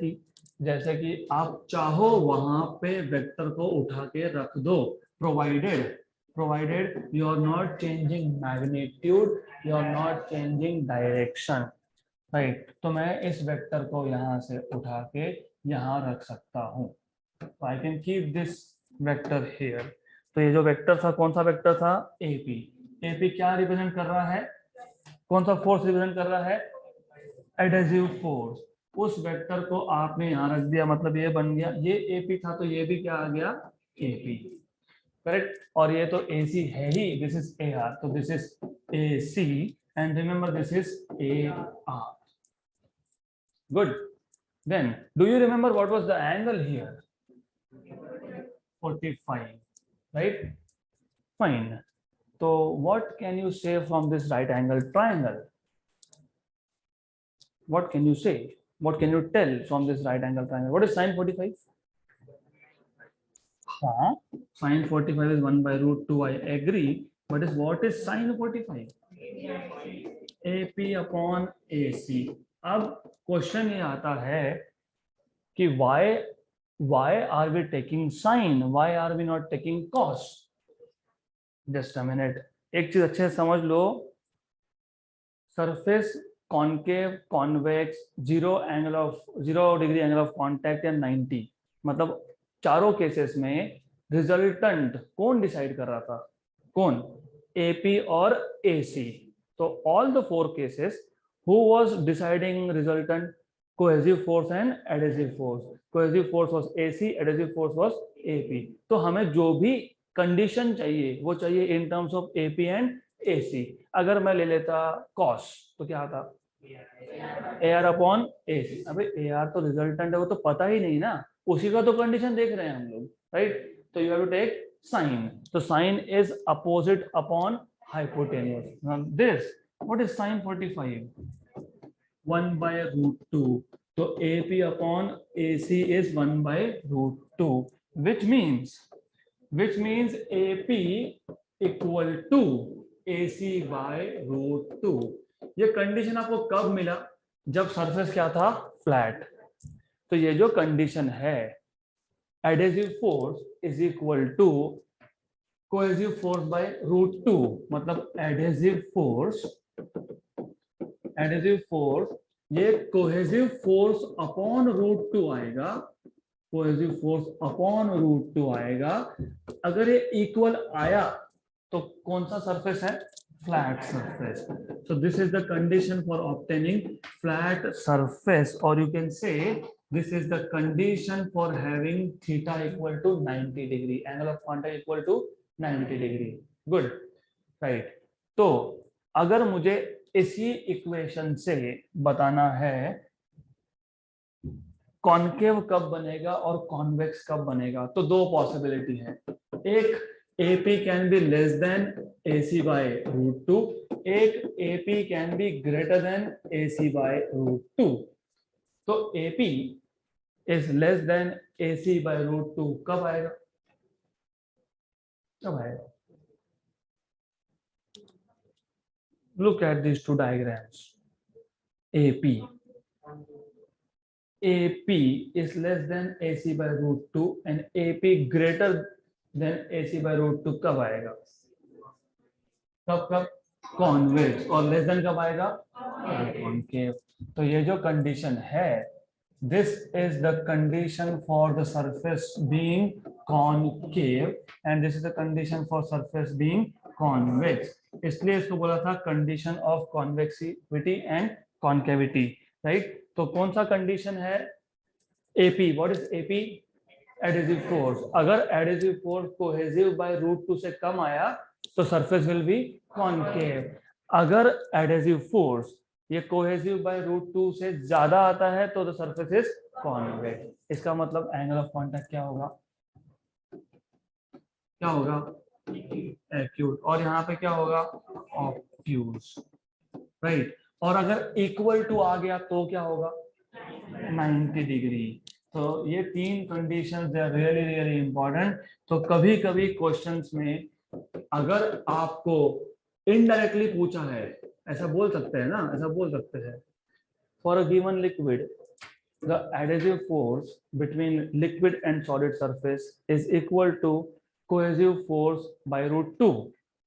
कि आप चाहो वहां पे वेक्टर को उठा के रख दो, provided you are not changing magnitude, you are not changing direction, right. तो मैं इस वेक्टर को यहाँ से उठा के यहाँ रख सकता हूँ. I can keep this vector here. तो ये जो वेक्टर था, कौन सा वेक्टर था? AP क्या रिप्रेजेंट कर रहा है? कौन सा फोर्स रिप्रेजेंट कर रहा है? Adhesive force. उस वेक्टर को आपने यहाँ रख दिया, मतलब ये बन गया, ये AP था तो ये भी क्या आ गया? AP. करेक्ट. और ये तो AC है ही, दिस इज AR, तो this is AC and remember this is AR. Good. Then do you remember what was the angle here? 45, right? Fine. So what can you say from this right angle triangle? What can you say? What can you tell from this right angle triangle? What is sine 45? Sine 45 is 1 by root 2. I agree. But what is sine 45? AP upon AC. अब question ये आता है कि why are we taking sine? Why are we not taking cos? Just a minute. एक चीज अच्छे से समझ लो. Surface concave, convex, 0 degree angle of contact या 90, मतलब चारों केसेस में रिजल्टेंट कौन डिसाइड कर रहा था? कौन? AP और AC. तो all the 4 cases Who was deciding resultant? Cohesive force and adhesive force. Cohesive force was AC, adhesive force was AP. तो हमें जो भी कंडीशन चाहिए वो चाहिए in terms of AP and AC. अगर मैं ले लेता cos तो क्या आता? AR upon AC. अबे AR तो रिजल्टेंट है, वो तो पता ही नहीं ना, उसी का तो कंडीशन देख रहे हैं हम लोग, राइट? तो you have to take sine. तो sine is opposite upon hypotenuse. Now this, what is sin 45? 1 by root 2. So AP upon AC is 1 by root 2, which means AP equal to AC by root 2. ये condition आपको कब मिला? जब surface क्या था? Flat. तो ये जो कंडीशन है, adhesive force is equal to cohesive force by root 2. मतलब एडहेसिव फोर्स ये कोहेसिव फोर्स अपॉन रूट 2 आएगा. कोहेसिव फोर्स अपॉन रूट 2 आएगा. अगर ये इक्वल आया तो कौन सा सरफेस है? Flat surface. So this is the condition for obtaining flat surface, और you can say this is the condition for having theta equal to 90 degree, angle of contact equal to 90 degree. Good, right? तो अगर मुझे इसी equation से बताना है concave कब बनेगा और कॉन्वेक्स कब बनेगा, तो दो पॉसिबिलिटी है. एक AP can be less than AC by root 2, एक AP can be greater than AC by root 2. तो AP is less than AC by root 2 कब आएगा? Look at these two diagrams. AP is less than AC by root 2 and AP greater than AC by root 2 कब आएगा? कब? Convex. और less than कब आएगा? Concave. तो ये जो कंडीशन है, this is the condition for the surface being concave and this is the condition for surface being convex. इसलिए इसको बोला था condition of convexity and concavity, right? तो कौन सा condition है? AP. What is AP? Adhesive force. अगर adhesive force cohesive by root 2 से कम आया तो surface will be concave. अगर adhesive force ये कोहेसिव बाय रूट 2 से ज्यादा आता है तो द सरफेस इज कॉन्वेक्स. इसका मतलब एंगल ऑफ कांटेक्ट क्या होगा? एक्यूट. और यहाँ पे क्या होगा? Obtuse, right? और अगर इक्वल टू आ गया तो क्या होगा? 90 डिग्री. तो ये तीन conditions they are really really important. तो कभी कभी क्वेश्चंस में अगर आपको इनडायरेक्टली पूछा है, ऐसा बोल सकते हैं ना, ऐसा बोल सकते हैं, for a given liquid the adhesive force between liquid and solid surface is equal to cohesive force by root 2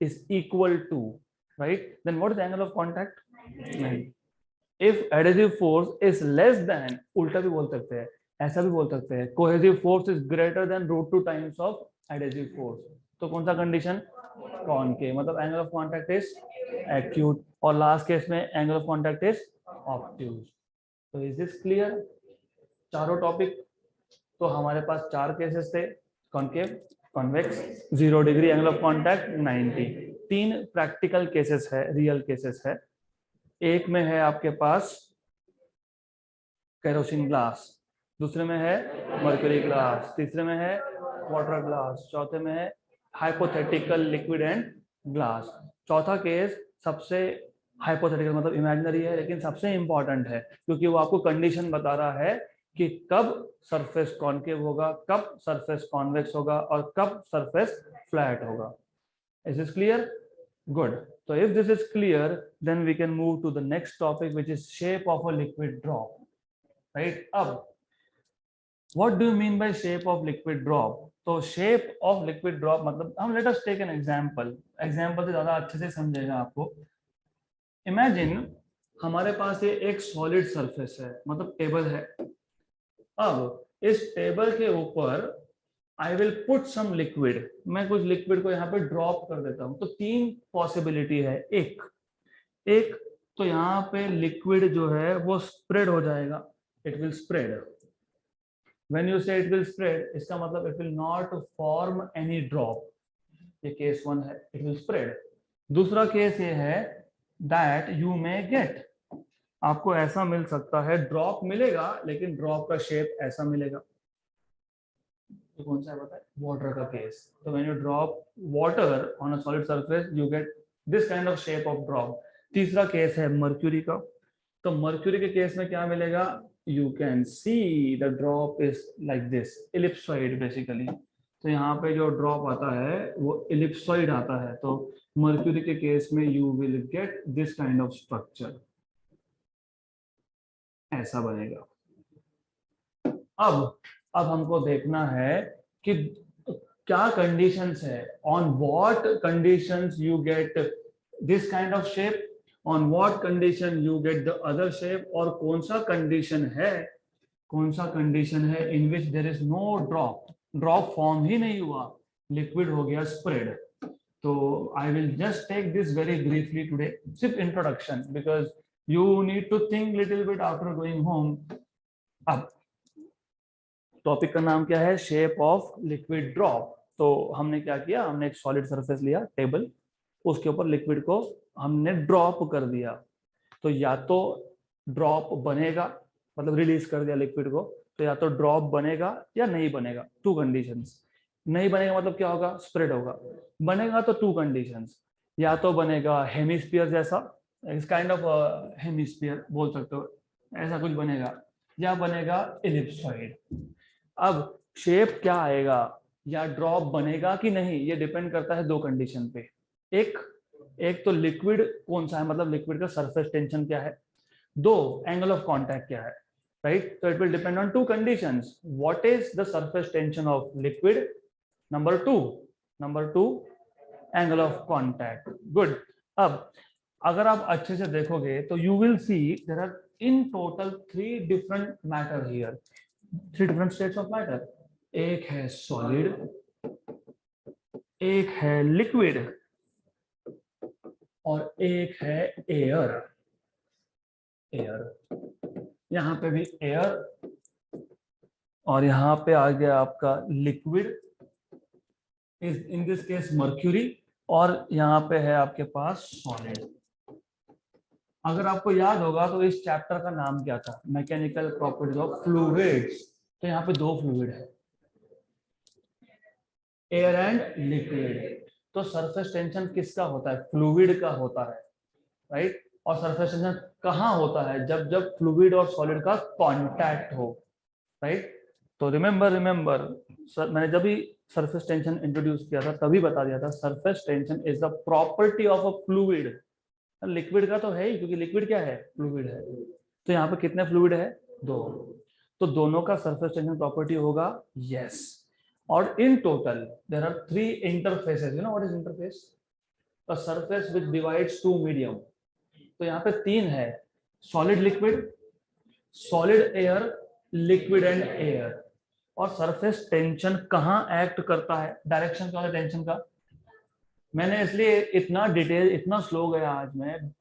is equal to, right? Then what is the angle of contact? If adhesive force is less than, उल्टा भी बोल सकते हैं, ऐसा भी बोल सकते हैं, cohesive force is greater than root 2 times of adhesive force, तो कौन सा कंडीशन? कॉनकेव. मतलब angle of contact is acute. और लास्ट केस में angle of contact is obtuse. तो इज दिस क्लियर? चारों टॉपिक. तो हमारे पास चार केसेस थे, concave, convex, 0 degree, angle of contact 90. तीन प्रैक्टिकल केसेस है, रियल केसेस है. एक में है आपके पास केरोसिन ग्लास, दूसरे में है मर्क्यूरी ग्लास, तीसरे में है वाटर ग्लास, चौथे में है हाइपोथेटिकल लिक्विड एंड ग्लास. चौथा केस सबसे हाइपोथेटिकल मतलब इमेजिनरी है, लेकिन सबसे इंपॉर्टेंट है क्योंकि वो आपको कंडीशन बता रहा है कि कब सरफेस कॉन्केव होगा, कब सरफेस कॉन्वेक्स होगा और कब सरफेस फ्लैट होगा. Is this clear? Good. So if this is clear, then we can move to the next topic, which is shape of a liquid drop, right? अब what do you mean by shape of liquid drop? तो shape of liquid drop मतलब हम let us take an example. Example से ज्यादा अच्छे से समझेगा आपको. Imagine हमारे पास ये एक solid surface है, मतलब टेबल है. अब इस टेबल के ऊपर I will put some liquid. मैं कुछ लिक्विड को यहाँ पे ड्रॉप कर देता हूँ. तो तीन पॉसिबिलिटी है. एक तो यहाँ पे लिक्विड जो है वो स्प्रेड हो जाएगा, it will spread. When you से इट विल स्प्रेड, इसका मतलब it will not form any drop, ये केस 1 है, इट विल स्प्रेड। दूसरा केस ये है दैट यू मे गेट, आपको ऐसा मिल सकता है, ड्रॉप मिलेगा लेकिन ड्रॉप का शेप ऐसा मिलेगा। तो कौन सा है बताए, वाटर का केस। तो when you drop water on a solid surface you get this kind of shape of drop. तीसरा केस है मर्क्यूरी का। तो मर्क्यूरी के केस में क्या मिलेगा, you can see the drop is like this, ellipsoid basically. तो यहाँ पे जो ड्रॉप आता है वो इलिप्सॉइड आता है। तो मर्क्यूरी के केस में you will get this kind of structure, ऐसा बनेगा। अब हमको देखना है कि क्या कंडीशंस है, on what conditions you get this kind of shape, on what condition you get the other shape, और कौन सा कंडीशन है in which there is no drop, drop form ही नहीं हुआ, लिक्विड हो गया स्प्रेड। तो I will just take this very briefly today, सिर्फ introduction, because you need to think little bit after going home. अब टॉपिक का नाम क्या है, शेप ऑफ लिक्विड ड्रॉप। तो हमने क्या किया, हमने एक सॉलिड सरफेस लिया टेबल, उसके ऊपर लिक्विड को हमने ड्रॉप कर दिया। तो या तो ड्रॉप बनेगा, मतलब रिलीज कर दिया लिक्विड को, तो या तो ड्रॉप बनेगा या नहीं बनेगा, टू कंडीशंस। नहीं बनेगा मतलब क्या होगा, स्प्रेड होगा। बनेगा तो टू कंडीशंस, या तो बनेगा हेमिस्फीयर जैसा, इस काइंड ऑफ हेमिस्फीयर बोल सकते हो, ऐसा कुछ बनेगा, या बनेगा इलिप्सॉइड। अब शेप क्या आएगा या ड्रॉप बनेगा कि नहीं, ये डिपेंड करता है दो कंडीशन पे। एक तो लिक्विड कौन सा है, मतलब लिक्विड का सरफेस टेंशन क्या है, दो एंगल ऑफ कांटेक्ट क्या है, राइट। तो it will depend on two conditions, what is the surface tension of liquid, number two angle of contact, good. अब अगर आप अच्छे से देखोगे तो you will see there are in total 3 different matter here, 3 different states of matter. एक है solid, एक है लिक्विड, और एक है एयर। यहां पे भी एयर, और यहां पे आ गया आपका liquid, is in this case mercury, और यहां पे है आपके पास सॉलिड। अगर आपको याद होगा तो इस चैप्टर का नाम क्या था, मैकेनिकल प्रॉपर्टीज ऑफ फ्लूइड्स। तो यहाँ पे 2 फ्लूइड है, एयर एंड लिक्विड। तो सरफेस टेंशन किसका होता है, फ्लूइड का होता है, राइट। और सरफेस टेंशन कहाँ होता है, जब जब फ्लूइड और सॉलिड का कांटेक्ट हो, राइट। तो रिमेंबर मैंने जब भी सरफेस टेंशन इंट्रोड्यूस किया था तभी बता दिया था, surface tension is the property of a fluid. Liquid का तो है ही, क्योंकि लिक्विड क्या है, फ्लूइड है। तो यहाँ पे कितने फ्लूइड है, 2। तो दोनों का सरफेस टेंशन प्रॉपर्टी होगा, यस। और in total there are 3 interfaces, you know what is interface, a surface which divides 2 medium. तो यहाँ पे 3 है, solid liquid, solid air, liquid and air. और सरफेस टेंशन कहाँ एक्ट करता है, डायरेक्शन का, टेंशन का। मैंने इसलिए इतना डिटेल, इतना स्लो गया आज मैं,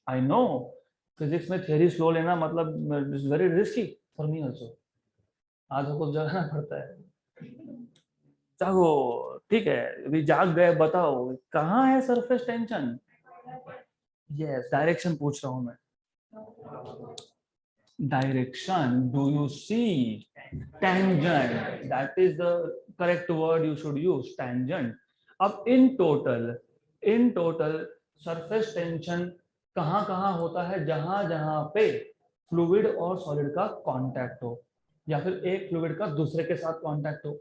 आई नो फिजिक्स में थ्योरी स्लो लेना मतलब is very risky for me also. आज हमको जगाना पड़ता है, जागो, ठीक है, अभी जाग गए, बताओ कहाँ है सरफेस टेंशन। यस, डायरेक्शन पूछ रहा हूं मैं, direction, do you see tangent, that is the correct word you should use, tangent। अब इन टोटल सरफेस टेंशन कहाँ कहाँ होता है, जहां जहां पे फ्लूइड और सॉलिड का कांटेक्ट हो, या फिर एक फ्लूइड का दूसरे के साथ कांटेक्ट हो।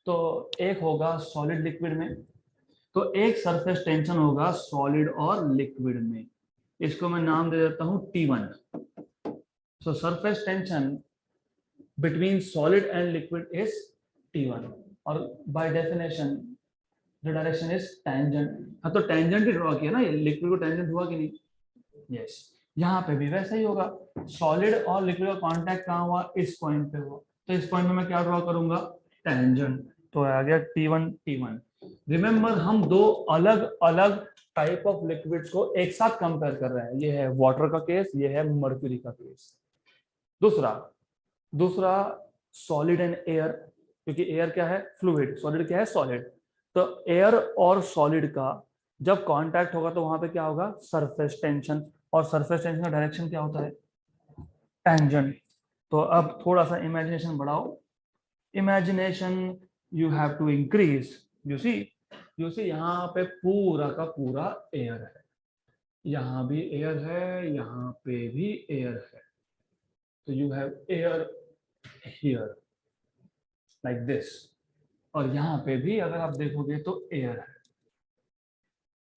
तो एक होगा सॉलिड लिक्विड में, तो एक सरफेस टेंशन होगा सॉलिड और लिक्विड में, इसको मैं नाम दे देता हूं T1। So surface tension between solid and liquid is T1, और by definition the direction is tangent। हाँ, तो tangent ही ड्रॉ किया ना, ये लिक्विड को tangent हुआ कि नहीं, यस। यहाँ पे भी वैसा ही होगा, सॉलिड और लिक्विड का कांटेक्ट कहाँ हुआ, इस पॉइंट पे हुआ, तो इस पॉइंट में मैं क्या ड्रॉ करूंगा, tangent। तो आ गया T1 T1। रिमेंबर हम 2 अलग अलग टाइप ऑफ लिक्विड्स को एक साथ कंपेयर कर रहे हैं। ये है वाटर का केस, ये है मर्क्यूरी का केस। दूसरा सॉलिड एंड एयर, क्योंकि एयर क्या है, फ्लूइड, सॉलिड क्या है, सॉलिड। तो एयर और सॉलिड का जब कांटेक्ट होगा तो वहां पे क्या होगा, सरफेस टेंशन, और सरफेस टेंशन का डायरेक्शन क्या होता है, टेंजेंट। तो अब थोड़ा सा इमेजिनेशन बढ़ाओ, imagination you have to increase. You see यहाँ पे पूरा का पूरा एयर है, यहाँ भी एयर है, यहाँ पे भी एयर है। तो you have air here like this, और यहाँ पे भी अगर आप देखोगे तो एयर है,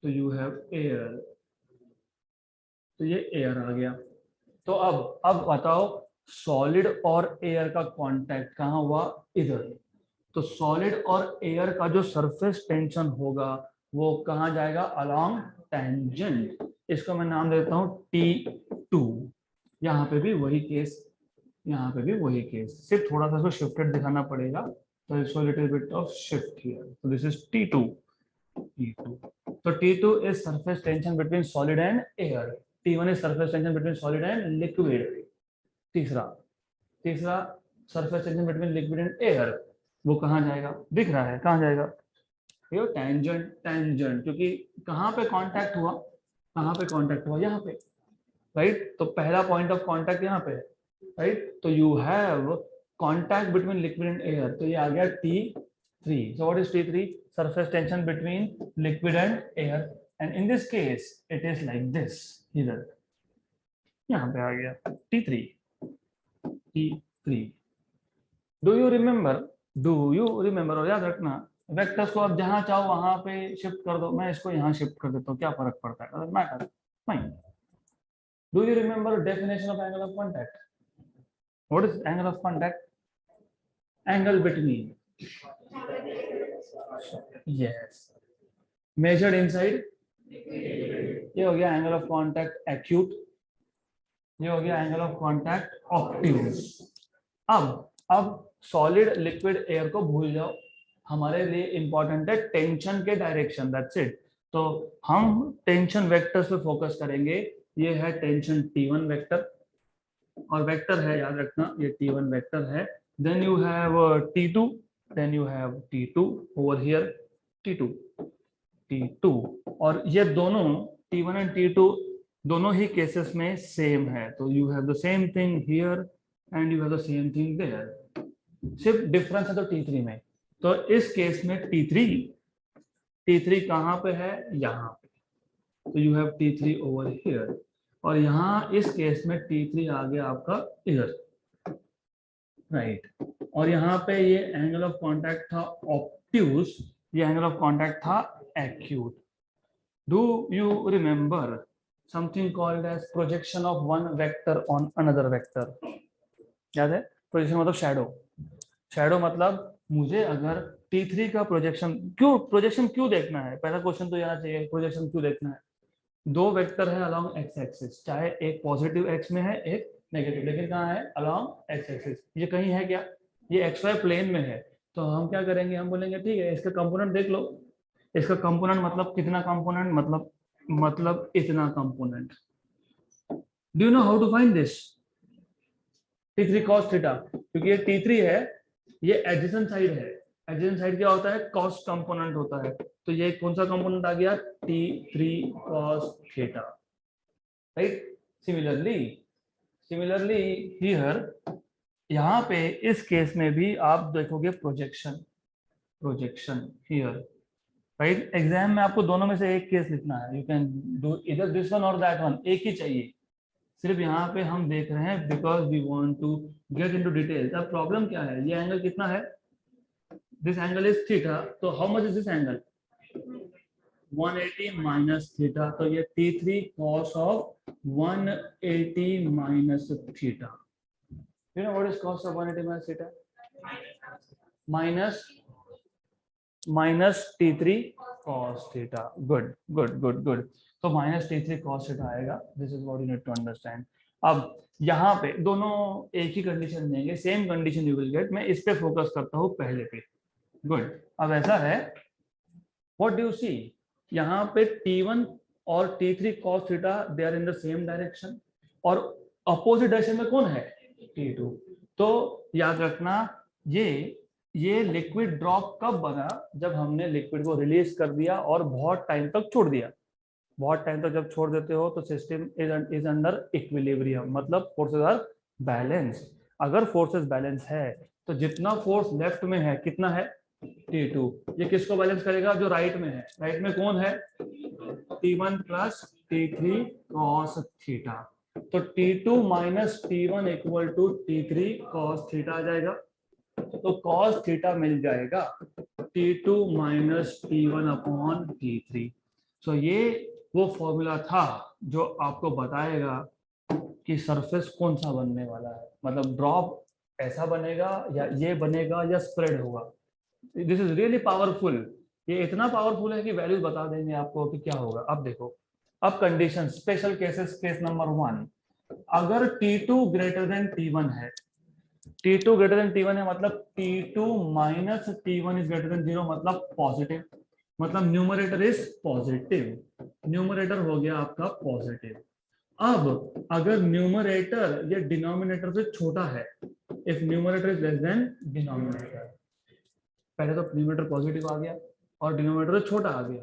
तो यू हैव एयर, तो ये एयर आ गया। तो अब बताओ, सॉलिड और एयर का कांटेक्ट कहाँ हुआ, इधर। तो सॉलिड और एयर का जो सरफेस टेंशन होगा वो कहाँ जाएगा, अलोंग टेंजेंट। इसको मैं नाम देता हूँ T2। यहाँ पे भी वही केस, यहाँ पे भी वही केस, सिर्फ थोड़ा सा इसको शिफ्टेड दिखाना पड़ेगा। तो इसको little bit of shift here, तो दिस इज T2। तो T2 is surface tension between solid and air. T1 is surface tension between solid and liquid. तीसरा surface tension between liquid and air, वो कहाँ जाएगा, दिख रहा है कहाँ जाएगा, ये टेंजेंट, क्योंकि कहाँ पे कांटेक्ट हुआ, यहाँ पे, राइट। तो पहला पॉइंट ऑफ कांटेक्ट यहाँ पे, राइट। तो you have contact between liquid and air, तो ये आ गया T3। So what is T3, surface tension between liquid and air, and in this case it is like this, इधर यहाँ पे आ गया T3। डू यू रिमेम्बर, और याद रखना, वेक्टर्स को आप जहां चाहो वहां पे शिफ्ट कर दो। मैं इसको यहाँ शिफ्ट कर देता हूँ, क्या फर्क पड़ता है, अगर matter fine. Do you remember definition of angle of contact? What is angle of contact? Angle between, yes, measured inside, ये हो गया एंगल ऑफ कांटेक्ट एक्यूट, ये हो गया एंगल ऑफ कांटेक्ट ऑब्ट्यूज। अब सॉलिड लिक्विड एयर को भूल जाओ, हमारे लिए इंपॉर्टेंट है टेंशन के डायरेक्शन, दैट्स इट। तो हम टेंशन वेक्टर्स पे फोकस करेंगे। ये है टेंशन T1 वेक्टर, और वेक्टर है, याद रखना, ये T1 वेक्टर है। Then you have T2, then you have T2 over here, T2, और ये दोनों T1 एंड T2 दोनों ही केसेस में सेम है। तो you have the same thing here and you have the same thing there, सिर्फ डिफरेंस है तो T3 में। तो इस केस में T3 कहाँ पे है, यहाँ पे, तो you have T3 over here, और यहाँ इस केस में T3 आ गया आपका इधर, राइट। और यहाँ पे ये एंगल ऑफ कांटेक्ट था ऑब्ट्यूज, ये एंगल ऑफ कांटेक्ट था acute. Do you remember something called as projection of one vector on another vector? याद है, प्रोजेक्शन मतलब शैडो मतलब मुझे अगर T3 का प्रोजेक्शन क्यों देखना है, पहला क्वेश्चन तो यहाँ चाहिए, प्रोजेक्शन क्यों देखना है। दो वेक्टर है अलोंग एक्स एक्सिस, चाहे एक पॉजिटिव एक्स में है एक नेगेटिव, लेकिन कहाँ है, अलोंग एक्स एक्सिस। ये कहीं है क्या, ये एक्स वाई प्लेन में है। तो हम क्या करेंगे, हम बोलेंगे ठीक है, इसका कंपोनेंट देख लो। इसका कंपोनेंट मतलब कितना कंपोनेंट, मतलब इतना component. Do you know how to find this, T3 cos theta, क्योंकि ये T3 है, ये एडजेसेंट साइड है। एडजेसेंट साइड क्या होता है, कॉस कंपोनेंट होता है। तो ये कौन सा कंपोनेंट आ गया, T3 cos theta, right. Similarly here, यहाँ पे इस केस में भी आप देखोगे प्रोजेक्शन हियर, राइट। एग्जाम में आपको दोनों में से एक केस लिखना है, यू कैन डू इधर दिस वन और दैट वन, एक ही चाहिए। सिर्फ यहाँ पे हम देख रहे हैं because we want to get into details. अब प्रॉब्लम क्या है, ये एंगल कितना है, दिस एंगल इज थीटा, तो how much is this angle, 180 minus theta. तो ये T3 cos of 180 minus theta. You know what is cos of 180 minus theta, minus T3 cos theta. Good. तो minus T3 cos theta आएगा, this is what you need to understand. अब यहाँ पे दोनों एक ही condition देंगे, same condition you will get. मैं इस पे फोकस करता हूँ पहले पे, गुड। अब ऐसा है, व्हाट डू यू सी, यहाँ पे T1 और T3 cos theta they are in the same direction, और अपोजिट डायरेक्शन में कौन है, T2। तो याद रखना ये लिक्विड ड्रॉप कब बना, जब हमने लिक्विड को रिलीज कर दिया और बहुत टाइम तक छोड़ दिया। बहुत टाइम तक जब छोड़ देते हो तो सिस्टम इज अंडर इक्विलिब्रियम, मतलब फोर्सेस आर बैलेंस। अगर फोर्सेस बैलेंस है तो जितना फोर्स लेफ्ट में है कितना है, T2, ये किसको बैलेंस करेगा, जो राइट में है। राइट में कौन है, T1 plus T3 cos theta. तो T2 minus T1 equal to T3 cos theta आ जाएगा। तो cos थीटा मिल जाएगा T2 minus T1 upon T3। सो ये वो फॉर्मूला था जो आपको बताएगा कि सरफेस कौन सा बनने वाला है, मतलब ड्रॉप ऐसा बनेगा या ये बनेगा या स्प्रेड होगा। This is really powerful. ये इतना पावरफुल है कि वैल्यूज बता देंगे आपको कि क्या होगा। अब देखो, अब condition, special cases, case number 1, अगर T2 ग्रेटर देन T1 है, T2 ग्रेटर देन T1 है, मतलब T2 minus T1 is greater than 0, मतलब पॉजिटिव, मतलब न्यूमरेटर इज पॉजिटिव। न्यूमरेटर हो गया आपका पॉजिटिव। अब अगर न्यूमरेटर या डिनोमिनेटर से छोटा है, if numerator is less than denominator, पहले तो न्यूमरेटर पॉजिटिव आ गया और डिनोमिनेटर से छोटा आ गया।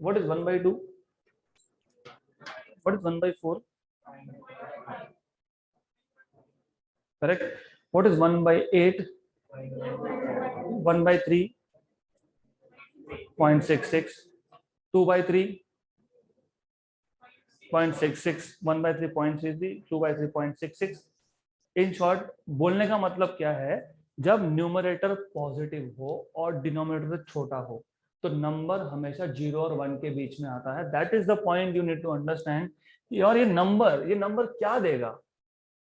What is 1/2, what is 1/4, correct. What is 1/8, 1/3.66, 2/3.66, 1/3.33, 2/3.66। In short बोलने का मतलब क्या है, जब न्यूमरेटर पॉजिटिव हो और डिनोमिनेटर से छोटा हो तो नंबर हमेशा 0 और 1 के बीच में आता है। That is the point you need to understand. और ये नंबर क्या देगा,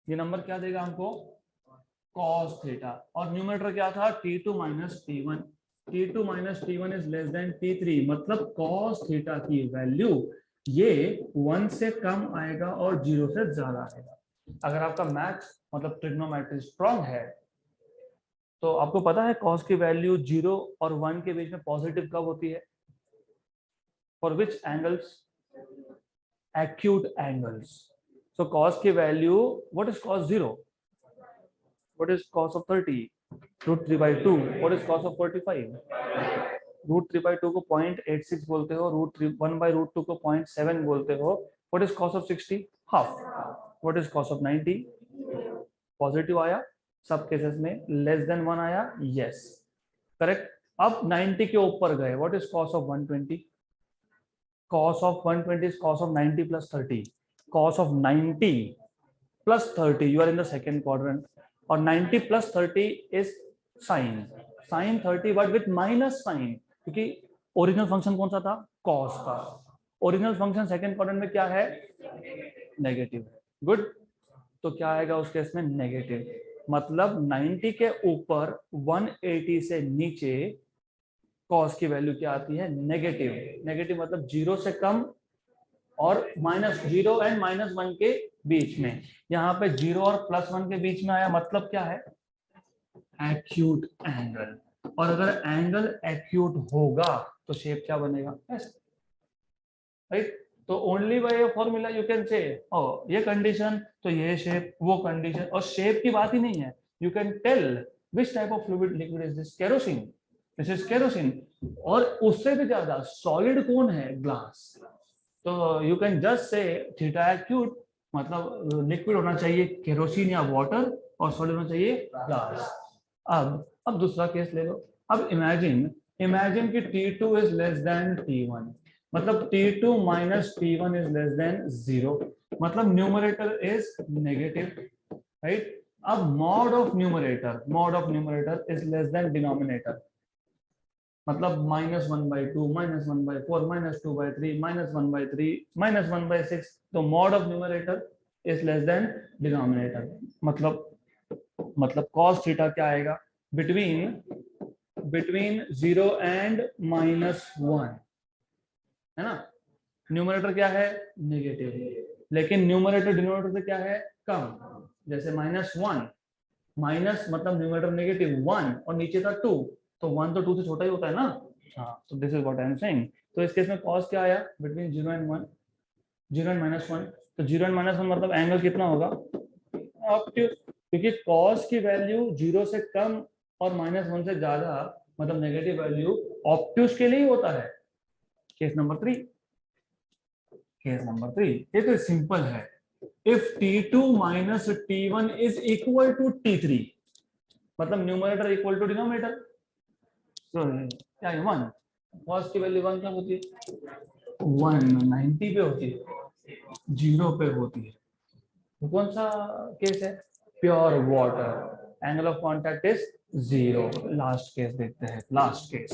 ये नंबर क्या देगा हमको, cos थीटा। और न्यूमरेटर क्या था, T2 minus T1। T2 minus T1 is less then T3, मतलब cos थीटा की वैल्यू ये 1 से कम आएगा और 0 से ज्यादा आएगा। अगर आपका मैथ्स मतलब ट्रिग्नोमेट्री स्ट्रांग है तो आपको पता है cos की वैल्यू 0 और 1 के बीच में पॉजिटिव कब होती है, for which angles, acute angles. So cos की value, what is cos 0, what is cos of 30, √3/2, what is cos of 45, √3/2 को 0.86 बोलते हो, √1/√2 को 0.7 बोलते हो। what is cos of 60, half. what is cos of 90, positive आया सब केसेस में, लेस देन 1 आया, यस करेक्ट। अब 90 के ऊपर गए, what is cos of 120, cos of 120 is cos of 90 plus 30, cos of 90 plus 30, you are in the second quadrant, और 90 plus 30 is sin 30 but with minus sign, क्योंकि original function कौन सा था, cos का। ओरिजिनल फंक्शन सेकंड क्वाड्रेंट में क्या है, negative. Good, तो क्या आएगा उस केस में, नेगेटिव। मतलब 90 के ऊपर 180 से नीचे cos की वैल्यू क्या आती है, नेगेटिव। नेगेटिव मतलब 0 से कम और -0 एंड -1 के बीच में। यहाँ पे 0 और +1 के बीच में आया, मतलब क्या है, एक्यूट एंगल। और अगर एंगल एक्यूट होगा तो शेप क्या बनेगा, राइट। तो only by formula you can से, ये कंडीशन तो ये शेप, वो कंडीशन, और शेप की बात ही नहीं है, you can tell which type of fluid liquid is this, kerosene, this is kerosene. और उससे भी ज्यादा सॉलिड कौन है, ग्लास। तो you can just say theta acute, मतलब लिक्विड होना चाहिए केरोसिन या वाटर, और सॉलिड होना चाहिए ग्लास। अब दूसरा केस ले लो। अब इमेजिन कि T2 is less then T1, मतलब T2 minus T1 is less then 0, मतलब न्यूमरेटर इज नेगेटिव, राइट। अब mod of numerator is less than denominator, मतलब -1/2, -1/4, -2/3, -1/3, -1/6। तो mod of numerator is less than denominator, मतलब cos theta क्या आएगा, between 0 and -1, है ना। न्यूमरेटर क्या है, नेगेटिव, लेकिन न्यूमरेटर डिनोमिनेटर से क्या है, कम। जैसे -1, माइनस मतलब न्यूमरेटर नेगेटिव 1 और नीचे था 2, तो 1 तो 2 से छोटा ही होता है ना, हाँ, तो this is what I am saying. तो इस केस में कॉस क्या आया बिटवीन 0 एंड 1, 0 एंड -1। तो 0 एंड -1 मतलब एंगल कितना होगा, ऑब्ट्यूज, क्योंकि कॉस की वैल्यू 0 से कम और -1 से ज्यादा मतलब नेगेटिव वैल्यू ऑब्ट्यूज के लिए ही होता है। केस नंबर 3, केस नंबर 3 ये तो सिंपल है। If T2 minus T1 is equal to T3, मतलब न्यूमरेटर इक्वल टू डिनोमिनेटर, तो क्या है 1, कॉस की वैल्यू 1 कब होती है, 190 पे होती है, 0 पे होती है। तो कौन सा केस है, pure water, angle of contact is 0। Last case देखते हैं, लास्ट केस।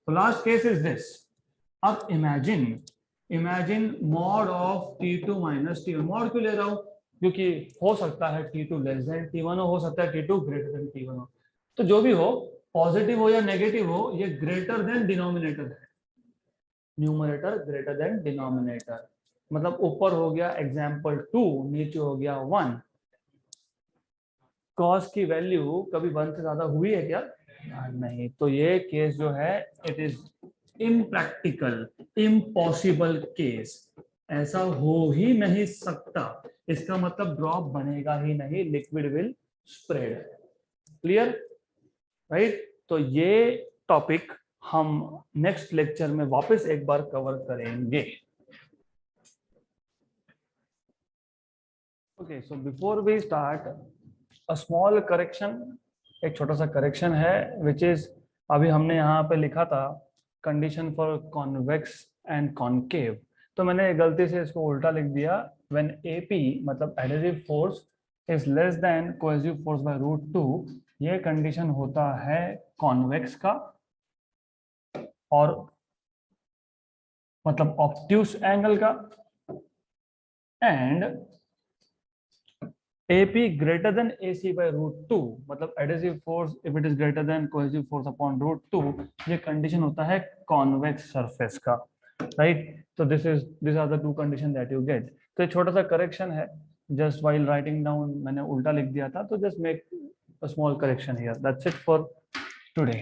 तो लास्ट केस इज दिस। अब imagine mod of T2 minus T1। Mod क्यों ले रहा हूं, क्योंकि हो सकता है T2 लेस देन T1 हो सकता है T2 ग्रेटर देन T1 हो। तो जो भी हो, पॉजिटिव हो या नेगेटिव हो, ये ग्रेटर देन डिनोमिनेटर है, न्यूमरेटर ग्रेटर देन डिनोमिनेटर। मतलब ऊपर हो गया एग्जाम्पल 2, नीचे हो गया 1। कॉस की वैल्यू कभी 1 से ज्यादा हुई है क्या, नहीं। तो ये केस जो है it is impractical, impossible case, ऐसा हो ही नहीं सकता। इसका मतलब ड्रॉप बनेगा ही नहीं, liquid will spread. Clear, right. तो ये टॉपिक हम नेक्स्ट लेक्चर में वापस एक बार कवर करेंगे। Okay, so before we start a small correction, एक छोटा सा करेक्शन है विच इज, अभी हमने यहाँ पे लिखा था condition for convex and concave, तो मैंने गलती से इसको उल्टा लिख दिया। व्हेन AP मतलब additive force is less then cohesive force bye √2, ये कंडीशन होता है कॉन्वेक्स का, और मतलब ऑब्ट्यूस एंगल का, and AP greater than AC by √2 मतलब adhesive force if it is greater than cohesive force upon √2, ये कंडीशन होता है कॉन्वेक्स सरफेस का, राइट। तो these are the two condition that you get। तो एक छोटा सा करेक्शन है, just while writing down मैंने उल्टा लिख दिया था, तो just make a small correction here, that's it for today।